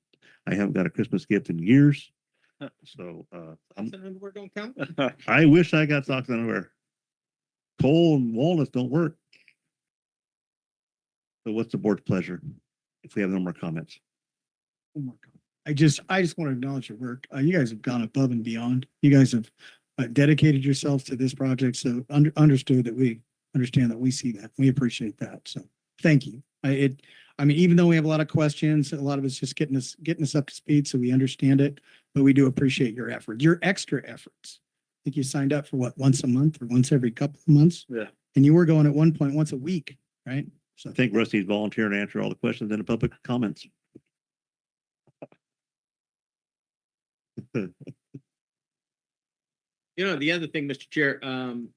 I haven't got a Christmas gift in years. So We're going to count. I wish I got socks and underwear. Coal and walnuts don't work. So what's the board's pleasure if we have no more comments? Oh my God. I just want to acknowledge your work. You guys have gone above and beyond. You guys have dedicated yourselves to this project. So understood that we understand that we see that. We appreciate that. So thank you. I mean, even though we have a lot of questions, a lot of it's just getting us up to speed so we understand it, but we do appreciate your effort, your extra efforts. I think you signed up for what, once a month or once every couple of months? Yeah. And you were going at one point once a week, right? So I think Rusty's volunteering to answer all the questions in the public comments. The other thing, Mr. Chair,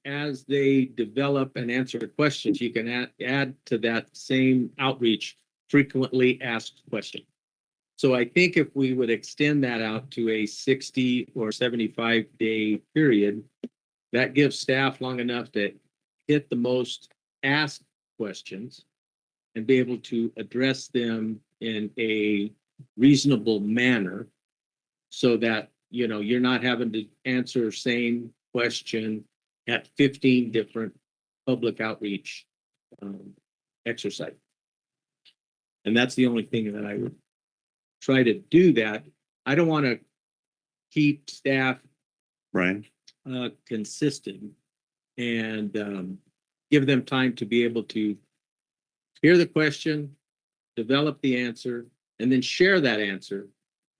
as they develop and answer the questions, you can add to that same outreach frequently asked question. So I think if we would extend that out to a 60 or 75-day period, that gives staff long enough to hit the most asked questions and be able to address them in a reasonable manner so that, you're not having to answer same question at 15 different public outreach exercise. And that's the only thing that I would try to do that. I don't want to keep staff Brian? consistent and give them time to be able to hear the question, develop the answer, and then share that answer.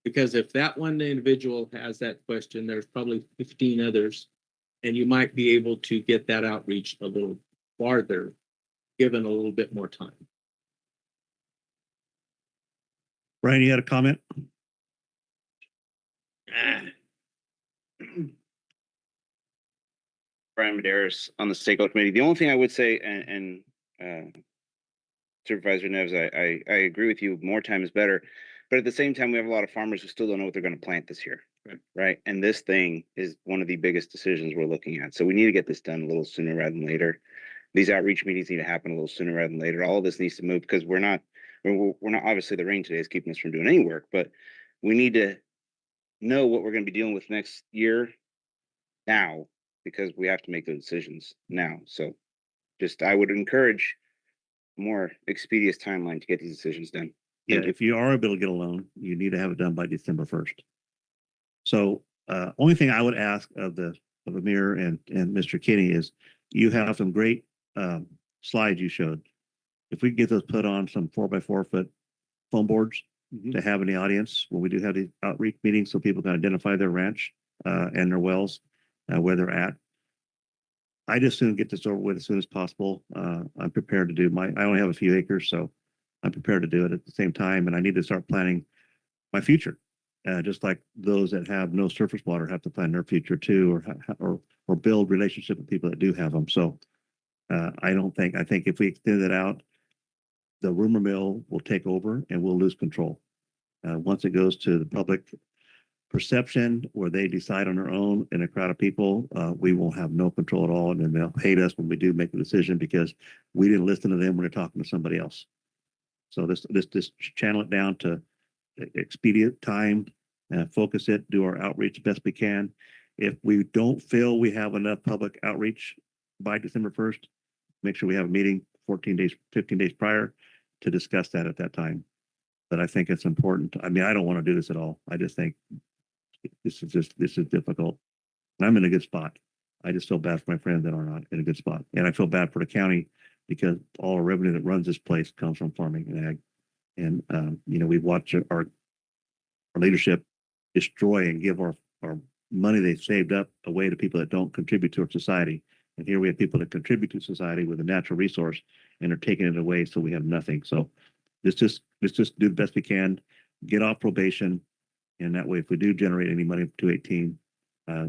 Because if that one individual has that question, there's probably 15 others, and you might be able to get that outreach a little farther, given a little bit more time. Brian, you had a comment? Brian Medeiros on the stakeholder committee. The only thing I would say, and Supervisor Neves, I agree with you. More time is better, but at the same time, we have a lot of farmers who still don't know what they're going to plant this year, right? And this thing is one of the biggest decisions we're looking at. So we need to get this done a little sooner rather than later. These outreach meetings need to happen a little sooner rather than later. All of this needs to move because we're not obviously the rain today is keeping us from doing any work, but we need to know what we're going to be dealing with next year now, because we have to make those decisions now. So just, I would encourage more expeditious timeline to get these decisions done. Yeah, if you are able to get a loan, you need to have it done by December 1st. So only thing I would ask of Amir and Mr. Kinney is you have some great slides you showed. If we can get those put on some 4x4 foot foam boards to have in the audience when we do have the outreach meetings, so people can identify their ranch and their wells, where they're at. I just soon get this over with as soon as possible. I'm prepared to do I only have a few acres, so I'm prepared to do it at the same time. And I need to start planning my future, just like those that have no surface water have to plan their future too, or build relationship with people that do have them. So I think if we extend it out, the rumor mill will take over and we'll lose control. Once it goes to the public perception where they decide on their own in a crowd of people, we will have no control at all. And then they'll hate us when we do make a decision because we didn't listen to them when they're talking to somebody else. So this channel it down to expedient time, focus it, do our outreach best we can. If we don't feel we have enough public outreach by December 1st, make sure we have a meeting 14 days, 15 days prior to discuss that at that time. But I think it's important. I mean, I don't want to do this at all. I just think this is difficult. And I'm in a good spot. I just feel bad for my friends that are not in a good spot. And I feel bad for the county because all the revenue that runs this place comes from farming and ag. And, we watch our leadership destroy and give our money they've saved up away to people that don't contribute to our society. And here we have people that contribute to society with a natural resource and are taking it away. So we have nothing. So let's just do the best we can, get off probation. And that way, if we do generate any money for 218,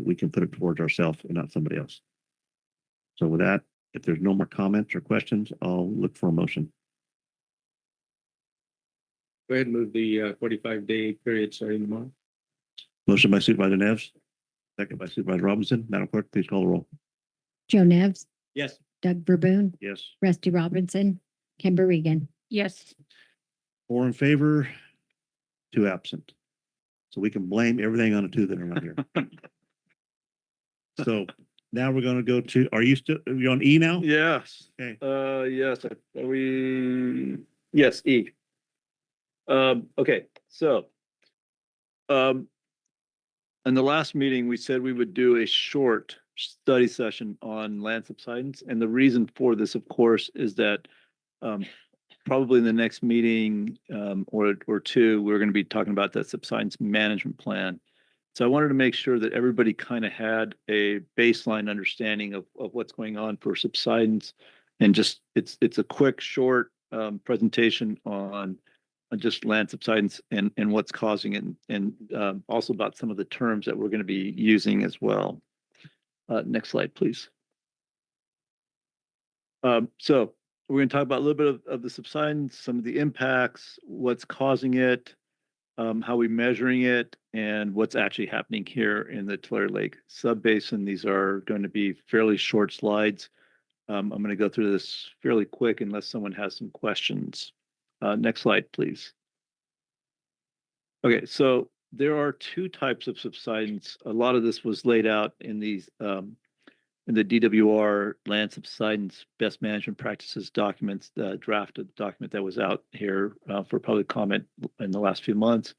we can put it towards ourselves and not somebody else. So with that, if there's no more comments or questions, I'll look for a motion. Go ahead and move the 45-day period starting tomorrow. Motion by Supervisor Neves, second by Supervisor Robinson. Madam Clerk, please call the roll. Joe Nevs, Yes. Doug Verboon, Yes. Rusty Robinson, Kimber Regan. Yes. 4 in favor, 2 absent. So we can blame everything on the 2 that are not here. So now we're going to go to, are you on E now? Yes. Okay. Yes. Yes, E. Okay, so in the last meeting, we said we would do a short study session on land subsidence. And the reason for this, of course, is that probably in the next meeting or 2, we're going to be talking about that subsidence management plan. So I wanted to make sure that everybody kind of had a baseline understanding of what's going on for subsidence, and just it's a quick, short presentation on just land subsidence and what's causing it, and also about some of the terms that we're going to be using as well. Next slide, please. So we're going to talk about a little bit of the subsidence, some of the impacts, what's causing it, how we're measuring it, and what's actually happening here in the Tulare Lake subbasin. These are going to be fairly short slides. I'm going to go through this fairly quick unless someone has some questions. Next slide, please. Okay, so there are 2 types of subsidence. A lot of this was laid out in these in the DWR land subsidence best management practices documents, the drafted document that was out here for public comment in the last few months.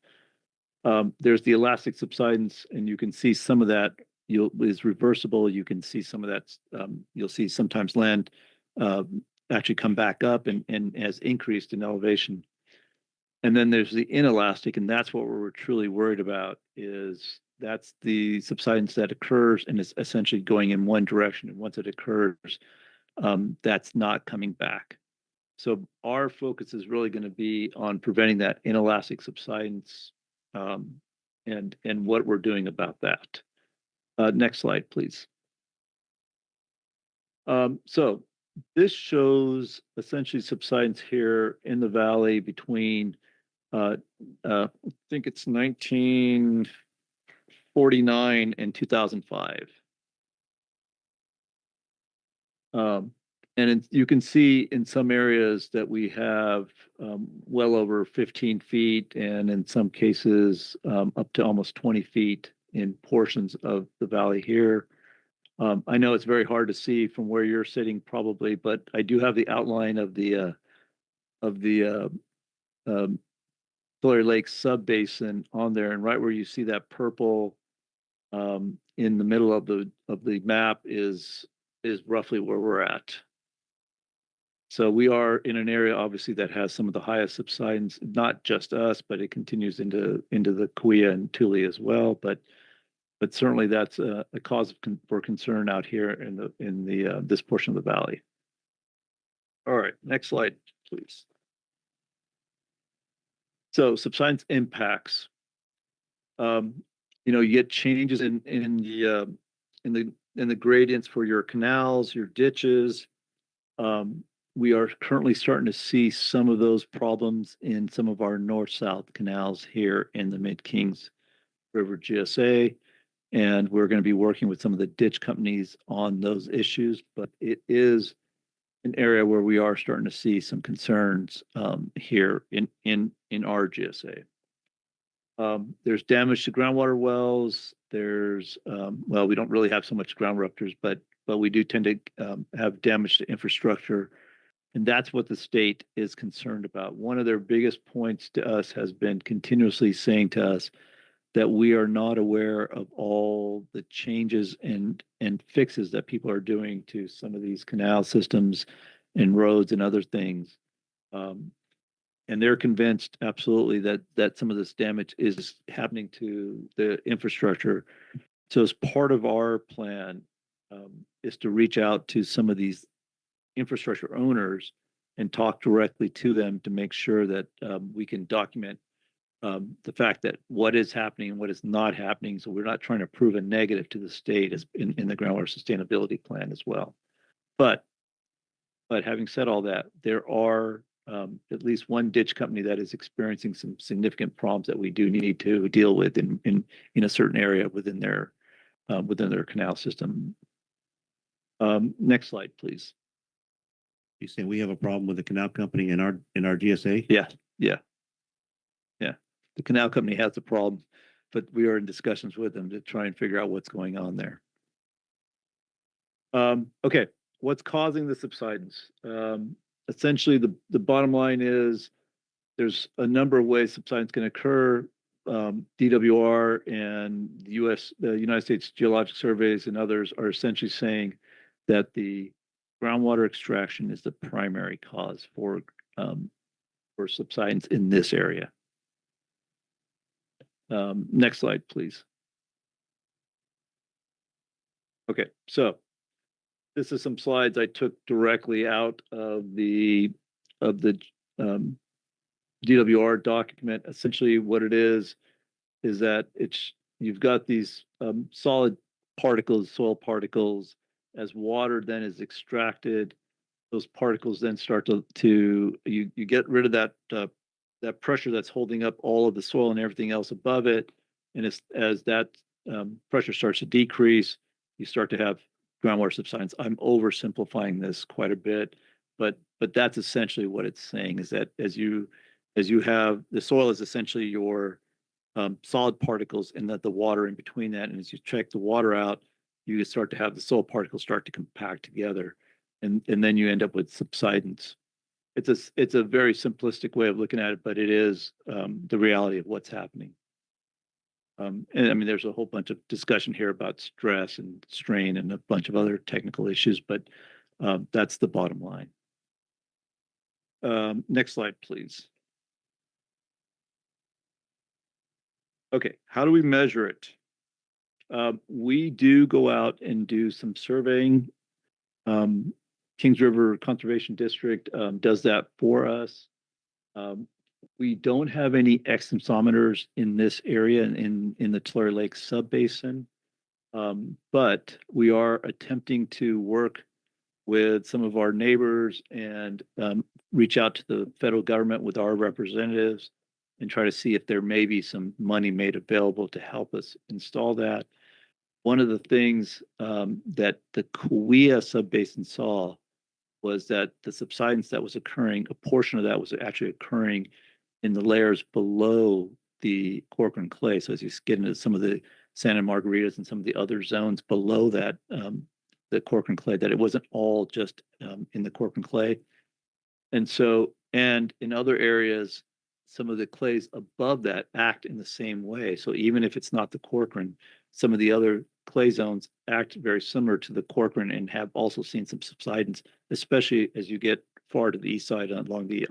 There's the elastic subsidence, and you can see some of that is reversible. You can see some of that. You'll see sometimes land actually come back up and has increased in elevation. And then there's the inelastic, and that's what we're truly worried about, is that's the subsidence that occurs and is essentially going in one direction. And once it occurs, that's not coming back. So our focus is really going to be on preventing that inelastic subsidence, and what we're doing about that. Next slide, please. So this shows essentially subsidence here in the valley between, I think it's 1949 and 2005. And you can see in some areas that we have well over 15 feet, and in some cases up to almost 20 feet in portions of the valley here. I know it's very hard to see from where you're sitting probably, but I do have the outline of the Sawyer Lake sub-basin on there, and right where you see that purple in the middle of the map is roughly where we're at. So we are in an area obviously that has some of the highest subsidence, not just us, but it continues into the Kauai and Tule as well. But certainly that's a cause for concern out here in the this portion of the valley. All right, next slide, please. So subsidence impacts. You get changes in the gradients for your canals, your ditches. We are currently starting to see some of those problems in some of our north-south canals here in the Mid-Kings River GSA. And we're going to be working with some of the ditch companies on those issues, but it is an area where we are starting to see some concerns here in our GSA. There's damage to groundwater wells. There's well, we don't really have so much ground ruptures, but we do tend to have damage to infrastructure, and that's what the state is concerned about. One of their biggest points to us has been continuously saying to us that we are not aware of all the changes and fixes that people are doing to some of these canal systems and roads and other things. And they're convinced absolutely that some of this damage is happening to the infrastructure. So as part of our plan is to reach out to some of these infrastructure owners and talk directly to them to make sure that we can document the fact that what is happening and what is not happening. So we're not trying to prove a negative to the state as in the groundwater sustainability plan as well. But having said all that, there are at least one ditch company that is experiencing some significant problems that we do need to deal with in a certain area within their canal system. Next slide, please. You saying we have a problem with the canal company in our GSA? Yeah. The canal company has a problem, but we are in discussions with them to try and figure out what's going on there. Okay, what's causing the subsidence? Essentially, the bottom line is there's a number of ways subsidence can occur. DWR and the United States Geologic Surveys and others are essentially saying that the groundwater extraction is the primary cause for subsidence in this area. Next slide, please. Okay, so this is some slides I took directly out of the DWR document. Essentially, what it is that you've got these solid particles, soil particles. As water then is extracted, those particles then start to you get rid of that pressure that's holding up all of the soil and everything else above it. And as that pressure starts to decrease, you start to have groundwater subsidence. I'm oversimplifying this quite a bit, but that's essentially what it's saying, is that as you have, the soil is essentially your solid particles, and that the water in between that, and as you check the water out, you start to have the soil particles start to compact together, and then you end up with subsidence. It's a very simplistic way of looking at it, but it is the reality of what's happening. And I mean, there's a whole bunch of discussion here about stress and strain and a bunch of other technical issues, but that's the bottom line. Next slide, please. Okay, how do we measure it? We do go out and do some surveying. Kings River Conservation District does that for us. We don't have any extensometers in this area in the Tulare Lake subbasin, but we are attempting to work with some of our neighbors and reach out to the federal government with our representatives and try to see if there may be some money made available to help us install that. One of the things that the Kauai subbasin saw was that the subsidence that was occurring, a portion of that was actually occurring in the layers below the Corcoran clay. So as you get into some of the Santa Margaritas and some of the other zones below that, the Corcoran clay, that it wasn't all just in the Corcoran clay. And so, and in other areas, some of the clays above that act in the same way. So even if it's not the Corcoran, some of the other clay zones act very similar to the Corcoran and have also seen some subsidence, especially as you get far to the east side along the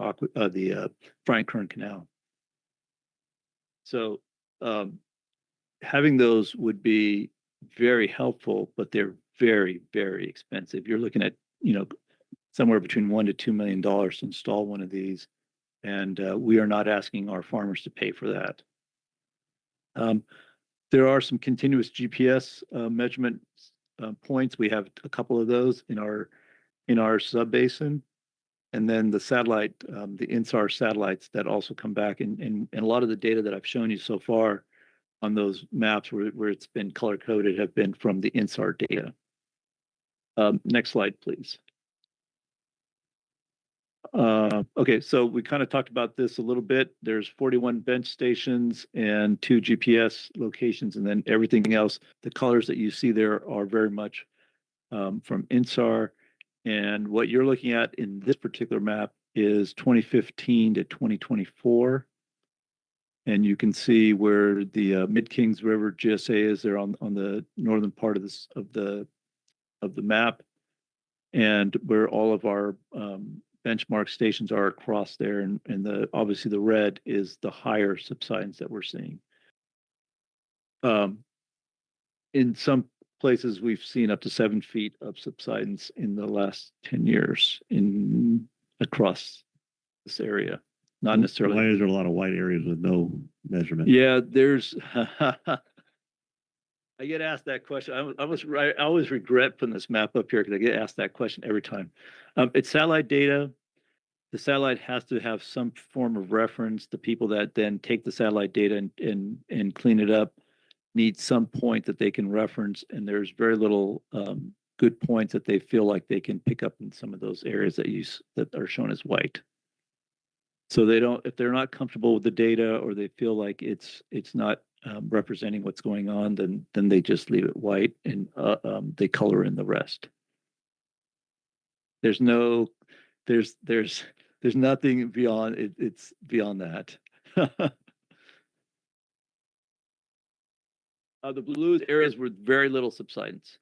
Bryant Kern Canal. So having those would be very helpful, but they're very, very expensive. You're looking at, somewhere between $1 to $2 million to install one of these. And we are not asking our farmers to pay for that. There are some continuous GPS measurement points. We have a couple of those in our subbasin. And then the satellite, the INSAR satellites that also come back. And a lot of the data that I've shown you so far on those maps where it's been color coded have been from the INSAR data. Next slide, please. Okay, so we kind of talked about this a little bit. There's 41 bench stations and 2 GPS locations, and then everything else, the colors that you see there are very much from INSAR. And what you're looking at in this particular map is 2015 to 2024. And you can see where the Mid-Kings River GSA is there on the northern part of this of the map, and where all of our benchmark stations are across there, and obviously the red is the higher subsidence that we're seeing. In some places, we've seen up to 7 feet of subsidence in the last 10 years across this area. Not necessarily. Why is there a lot of white areas with no measurement? Yeah, there's. I get asked that question. I always regret putting this map up here because I get asked that question every time. It's satellite data. The satellite has to have some form of reference. The people that then take the satellite data and clean it up need some point that they can reference. And there's very little good points that they feel like they can pick up in some of those areas that are shown as white. So if they're not comfortable with the data, or they feel like it's not representing what's going on, then they just leave it white and they color in the rest. There's nothing beyond it. It's beyond that. The blue areas with very little subsidence,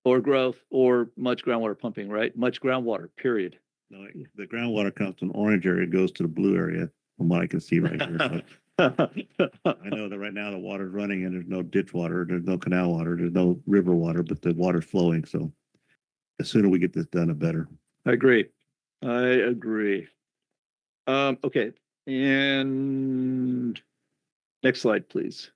or growth, or much groundwater pumping, right? Much groundwater, period. No, the groundwater comes from orange area, goes to the blue area, from what I can see right here. I know that right now the water's running and there's no ditch water, there's no canal water, there's no river water, but the water's flowing. So the sooner we get this done, the better. I agree. Okay, and next slide, please.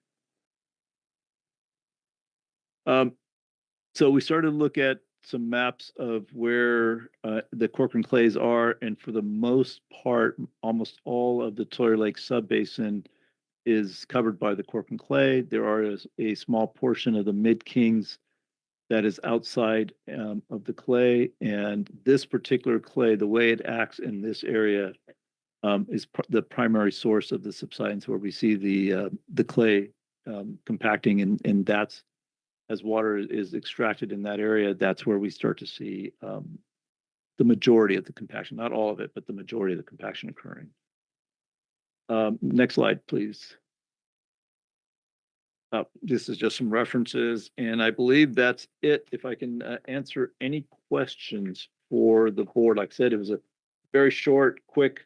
So we started to look at some maps of where the Corcoran clays are, and for the most part, almost all of the Tulare Lake subbasin is covered by the Corcoran clay. There is a small portion of the Mid-Kings that is outside of the clay, and this particular clay, the way it acts in this area, is the primary source of the subsidence, where we see the clay compacting, and that's, as water is extracted in that area, that's where we start to see the majority of the compaction, not all of it, but the majority of the compaction occurring. Next slide, please. This is just some references, and I believe that's it. If I can answer any questions for the board. Like I said, it was a very short, quick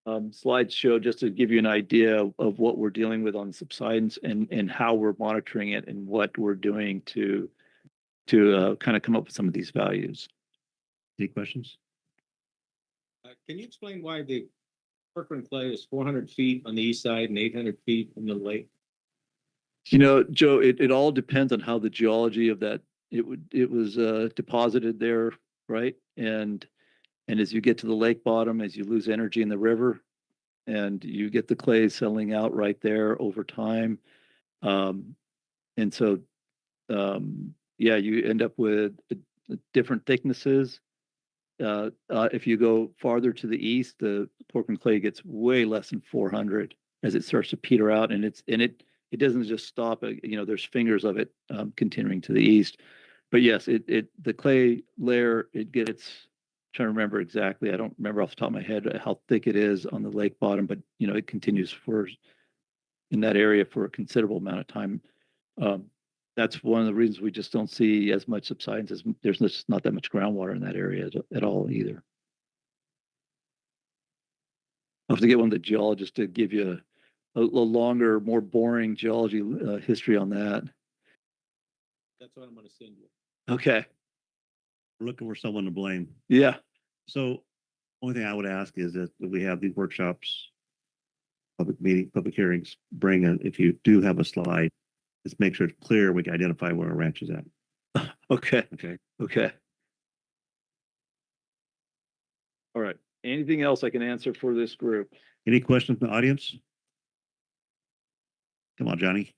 slideshow just to give you an idea of what we're dealing with on subsidence and how we're monitoring it and what we're doing to kind of come up with some of these values. Any questions? Can you explain why the Kirkland clay is 400 feet on the east side and 800 feet from the lake? You know, Joe, it all depends on how the geology of that, it was deposited there, right? And as you get to the lake bottom, as you lose energy in the river, and you get the clay settling out right there over time. And so, yeah, you end up with different thicknesses. If you go farther to the east, the Portland clay gets way less than 400 as it starts to peter out, and it doesn't just stop. You know, there's fingers of it continuing to the east. But yes, the clay layer, it gets. Trying to remember exactly. I don't remember off the top of my head how thick it is on the lake bottom, but you know, it continues in that area for a considerable amount of time. That's one of the reasons we just don't see as much subsidence as there's just not that much groundwater in that area at all either. I'll have to get one of the geologists to give you a longer, more boring geology history on that. That's what I'm going to send you. Okay. We're looking for someone to blame. Yeah. So only thing I would ask is that we have these workshops, public hearings, if you do have a slide, just make sure it's clear. We can identify where our ranch is at. Okay. Okay. All right. Anything else I can answer for this group? Any questions from the audience? Come on, Johnny.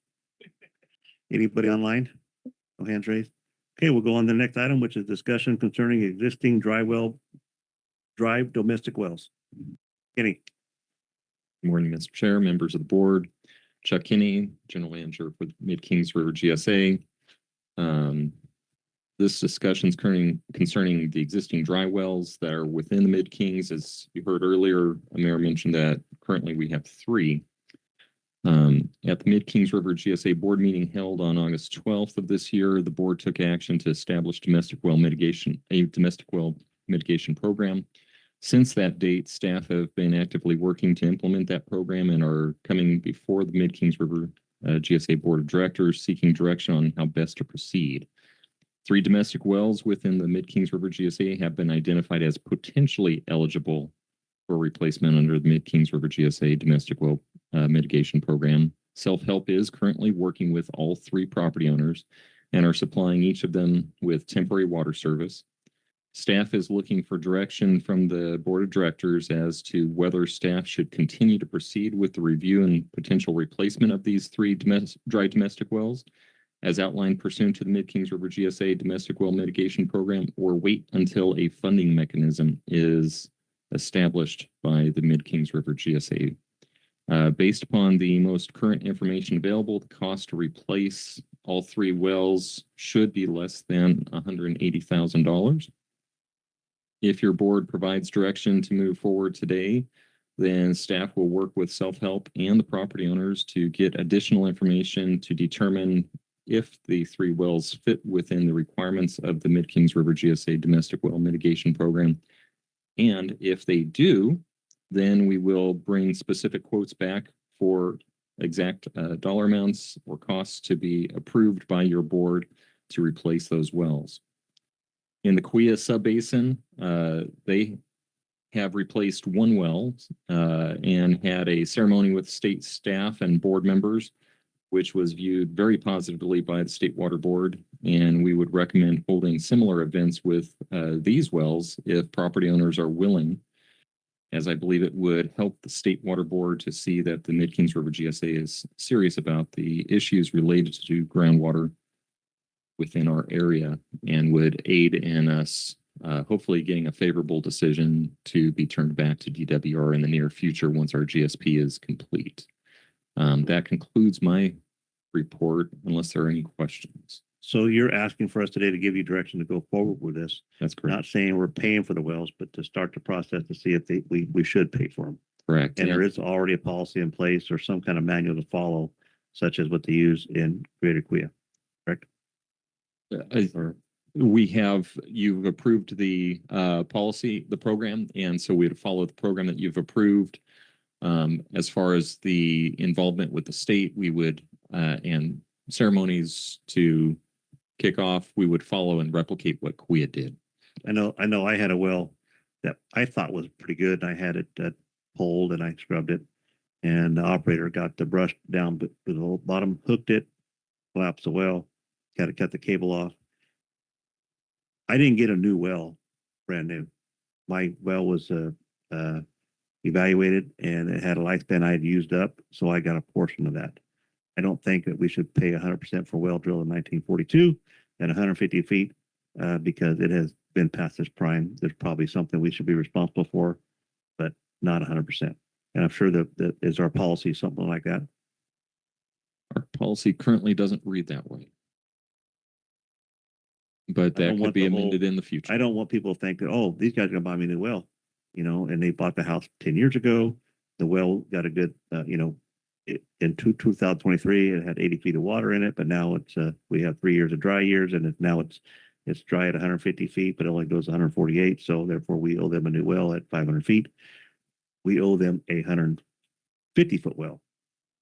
Anybody online? No hands raised. Okay, we'll go on to the next item, which is discussion concerning existing dry domestic wells. Kenny. Good morning, Mr. Chair, members of the board. Chuck Kinney, General Manager for Mid-Kings River GSA. This discussion is concerning the existing dry wells that are within the Mid-Kings. As you heard earlier, Mayor mentioned that currently we have 3. At the Mid-Kings River GSA board meeting held on August 12th of this year, the board took action to establish a domestic well mitigation program. Since that date, staff have been actively working to implement that program and are coming before the Mid-Kings River GSA Board of Directors seeking direction on how best to proceed. 3 domestic wells within the Mid-Kings River GSA have been identified as potentially eligible for replacement under the Mid-Kings River GSA domestic well mitigation program. Self-Help is currently working with all 3 property owners and are supplying each of them with temporary water service. Staff is looking for direction from the board of directors as to whether staff should continue to proceed with the review and potential replacement of these 3 dry domestic wells as outlined pursuant to the Mid-Kings River GSA domestic well mitigation program, or wait until a funding mechanism is established by the Mid-Kings River GSA. Based upon the most current information available, the cost to replace all 3 wells should be less than $180,000. If your board provides direction to move forward today, then staff will work with Self-Help and the property owners to get additional information to determine if the 3 wells fit within the requirements of the Mid-Kings River GSA domestic well mitigation program. And if they do, then we will bring specific quotes back for exact dollar amounts or costs to be approved by your board to replace those wells. In the Kuya subbasin, they have replaced 1 well and had a ceremony with state staff and board members, which was viewed very positively by the State Water Board. And we would recommend holding similar events with these wells if property owners are willing, as I believe it would help the State Water Board to see that the Mid-Kings River GSA is serious about the issues related to groundwater within our area and would aid in us hopefully getting a favorable decision to be turned back to DWR in the near future once our GSP is complete. That concludes my report, unless there are any questions. So you're asking for us today to give you direction to go forward with this. That's correct. Not saying we're paying for the wells, but to start the process to see if we should pay for them. Correct. And there is already a policy in place or some kind of manual to follow, such as what they use in Greater Kuya. Correct? You've approved the policy, the program, and so we'd follow the program that you've approved. As far as the involvement with the state, we would and ceremonies to kick off, we would follow and replicate what Kuya did. I know I had a well that I thought was pretty good. I had it pulled and I scrubbed it, and the operator got the brush down to the bottom, hooked it, collapsed the well, got to cut the cable off. I didn't get a new well, brand new. My well was evaluated and it had a lifespan I had used up, so I got a portion of that. I don't think that we should pay 100% for a well drilled in 1942 at 150 feet because it has been past its prime. There's probably something we should be responsible for, but not 100%. And I'm sure that is our policy, something like that. Our policy currently doesn't read that way. But that could be amended in the future. I don't want people to think that, oh, these guys are going to buy me a new well, and they bought the house 10 years ago. The well got a good, in 2023, it had 80 feet of water in it, but now we have 3 years of dry years, and now it's dry at 150 feet, but it only goes 148. So therefore, we owe them a new well at 500 feet. We owe them a 150-foot well.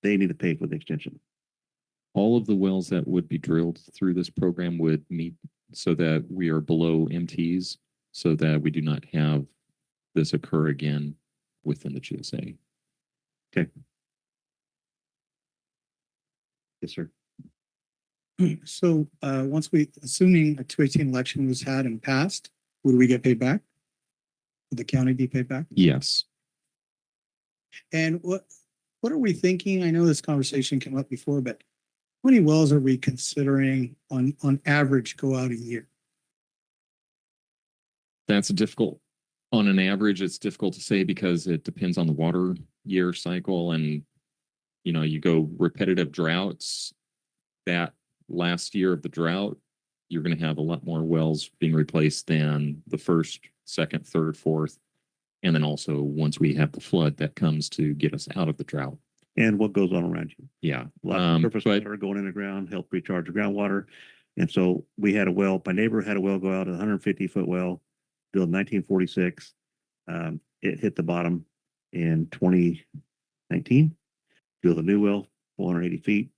They need to pay for the extension. All of the wells that would be drilled through this program would meet so that we are below MTs, so that we do not have this occur again within the GSA. Okay. Yes, sir. So once assuming a 218 election was had and passed, would we get paid back? Would the county be paid back? Yes. And what are we thinking? I know this conversation came up before, but how many wells are we considering on average go out a year? That's on an average, it's difficult to say because it depends on the water year cycle. And, you go repetitive droughts, that last year of the drought, you're going to have a lot more wells being replaced than the first, second, third, fourth. And then also once we have the flood that comes to get us out of the drought. And what goes on around you. Yeah. A lot of surface water going in the ground, help recharge the groundwater. And so we had a well, my neighbor had a well go out, a 150-foot well, built in 1946. It hit the bottom in 2019, built a new well, 480 feet,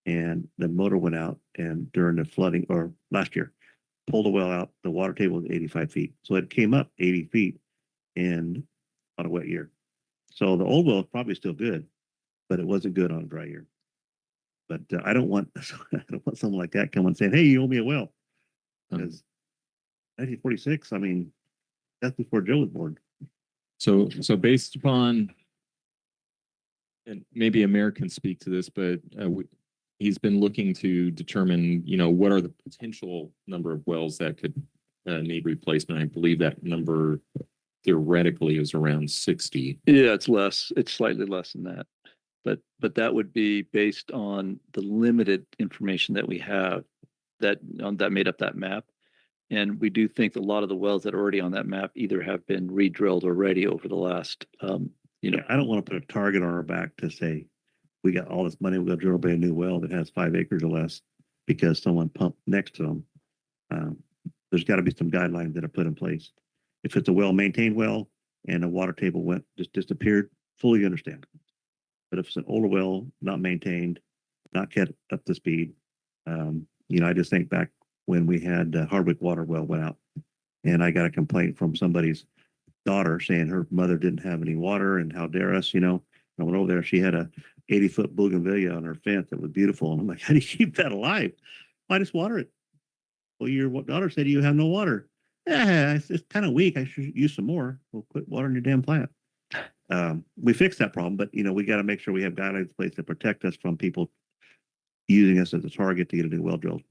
and the motor went out. And during the flooding, or last year, pulled the well out, the water table was 85 feet. So it came up 80 feet in on a wet year. So the old well is probably still good, but it wasn't good on a dry year. But I don't want someone like that coming saying, "Hey, you owe me a well," because 1946. I mean, that's before Joe was born. So based upon, and maybe a mayor can speak to this, but he's been looking to determine, what are the potential number of wells that could need replacement. I believe that number theoretically is around 60. Yeah, it's less. It's slightly less than that. But that would be based on the limited information that we have that made up that map. And we do think a lot of the wells that are already on that map either have been re-drilled already over the last, I don't want to put a target on our back to say, we got all this money, we're going to drill a brand new well that has 5 acres or less because someone pumped next to them. There's got to be some guidelines that are put in place. If it's a well-maintained well and the water table just disappeared, fully understand. But if it's an older well, not maintained, not kept up to speed, I just think back when we had Hardwick water well went out, and I got a complaint from somebody's daughter saying her mother didn't have any water, and how dare us, I went over there. She had a 80-foot bougainvillea on her fence that was beautiful, and I'm like, how do you keep that alive? Why just water it? Well, your daughter said you have no water. Yeah, it's kind of weak. I should use some more. Well, quit watering your damn plant. We fixed that problem, but we got to make sure we have guidelines in place to protect us from people using us as a target to get a new well drilled.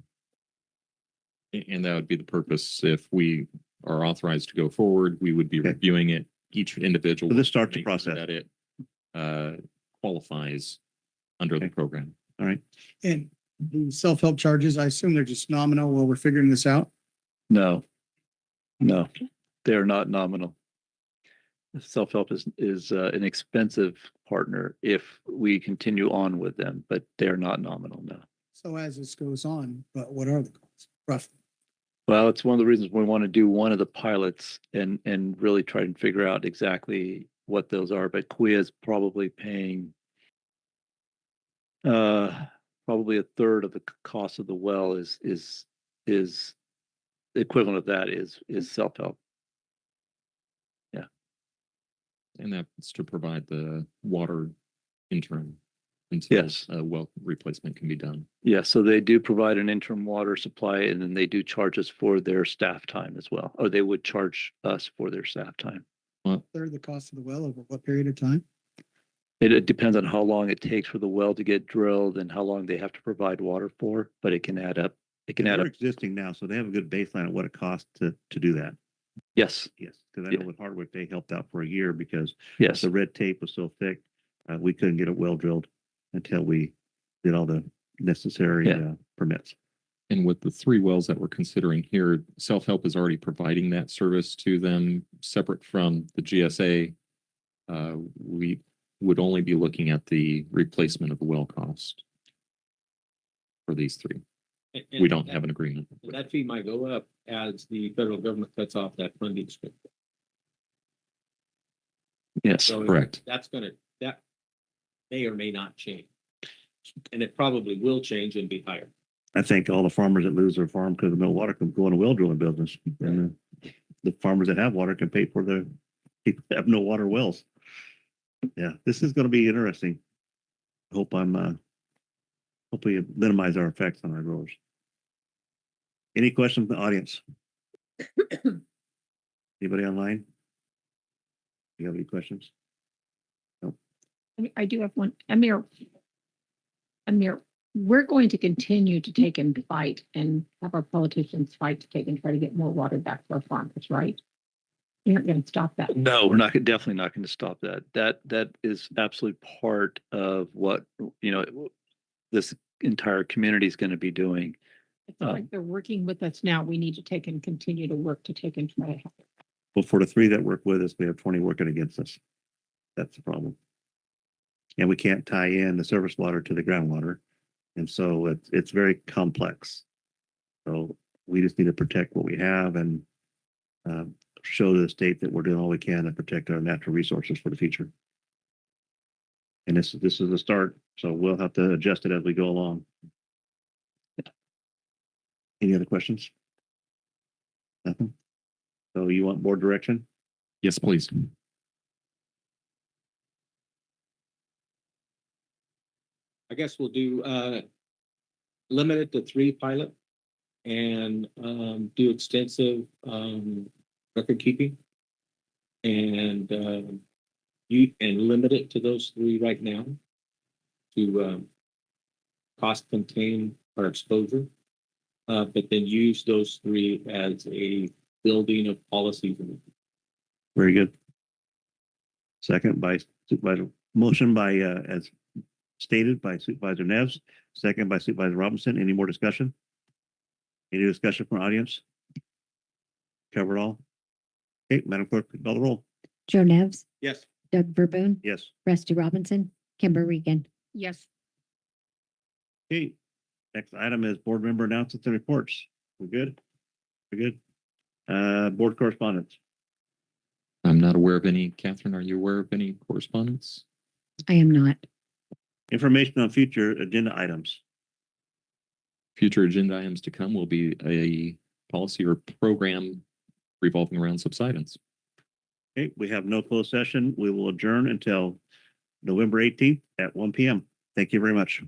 And that would be the purpose. If we are authorized to go forward, we would be reviewing it, each individual. So this starts the process. That it qualifies under the program. All right. And the self-help charges, I assume they're just nominal while we're figuring this out? No, they're not nominal. Self-help is an expensive partner if we continue on with them, but they're not nominal, no. So as this goes on, but what are the costs, roughly? Well, it's one of the reasons we want to do one of the pilots and really try and figure out exactly what those are. But Kuya is probably paying probably a third of the cost of the well is the equivalent of that is self-help. And that's to provide the water interim until Yes. a well replacement can be done. Yeah, so they do provide an interim water supply, and then they do charge us for their staff time as well, or they would charge us for their staff time. Third of the cost of the well over what period of time? It depends on how long it takes for the well to get drilled and how long they have to provide water for, but it can add up. It can add They're up. existing now, so they have a good baseline of what it costs to do that. Yes, Yes, because I Yeah. know with Hardwick, they helped out for a year because yes, the red tape was so thick, we couldn't get it well drilled until we did all the necessary Yeah. permits. And with the 3 wells that we're considering here, self-help is already providing that service to them separate from the GSA. We would only be looking at the replacement of the well cost for these 3. We don't have an agreement. And that fee might go up as the federal government cuts off that funding stream. yes. So Correct. that may or may not change. And it probably will change and be higher. I think all the farmers that lose their farm because of no water can go in a well drilling business. And the farmers that have water can pay for the people that have no water wells. Yeah, this is going to be interesting. Hope hopefully minimize our effects on our growers. Any questions from the audience? Anybody online? You have any questions? I do have one. Amir, we're going to continue to take and fight and have our politicians fight to take and try to get more water back to our farmers, right? We aren't going to stop that. No, we're definitely not going to stop that. That is absolutely part of what, this entire community is going to be doing. It's like they're working with us now. We need to take and continue to work to take and try to help. Well, for the 3 that work with us, we have 20 working against us. That's the problem. And we can't tie in the surface water to the groundwater. And so it's very complex. So we just need to protect what we have and show to the state that we're doing all we can to protect our natural resources for the future. And this is a start, so we'll have to adjust it as we go along. Any other questions? Nothing? So you want board direction? Yes, please. I guess we'll do limit it to 3 pilot and do extensive record keeping and limit it to those 3 right now to cost contain our exposure, but then use those 3 as a building of policies. Very good. Second by Supervisor, motion by as stated by Supervisor Neves, second by Supervisor Robinson. Any more discussion? Any discussion from audience? Cover it all? Okay, Madam Clerk, call the roll. Joe Nevs, Yes. Doug Verboon, Yes. Rusty Robinson, Kimber Regan. Yes. Okay, next item is board member announcements and reports. We're good? We're good. Board correspondence. I'm not aware of any. Catherine, are you aware of any correspondence? I am not. Information on future agenda items. Future agenda items to come will be a policy or program revolving around subsidence. Okay, we have no closed session. We will adjourn until November 18th at 1 p.m. Thank you very much.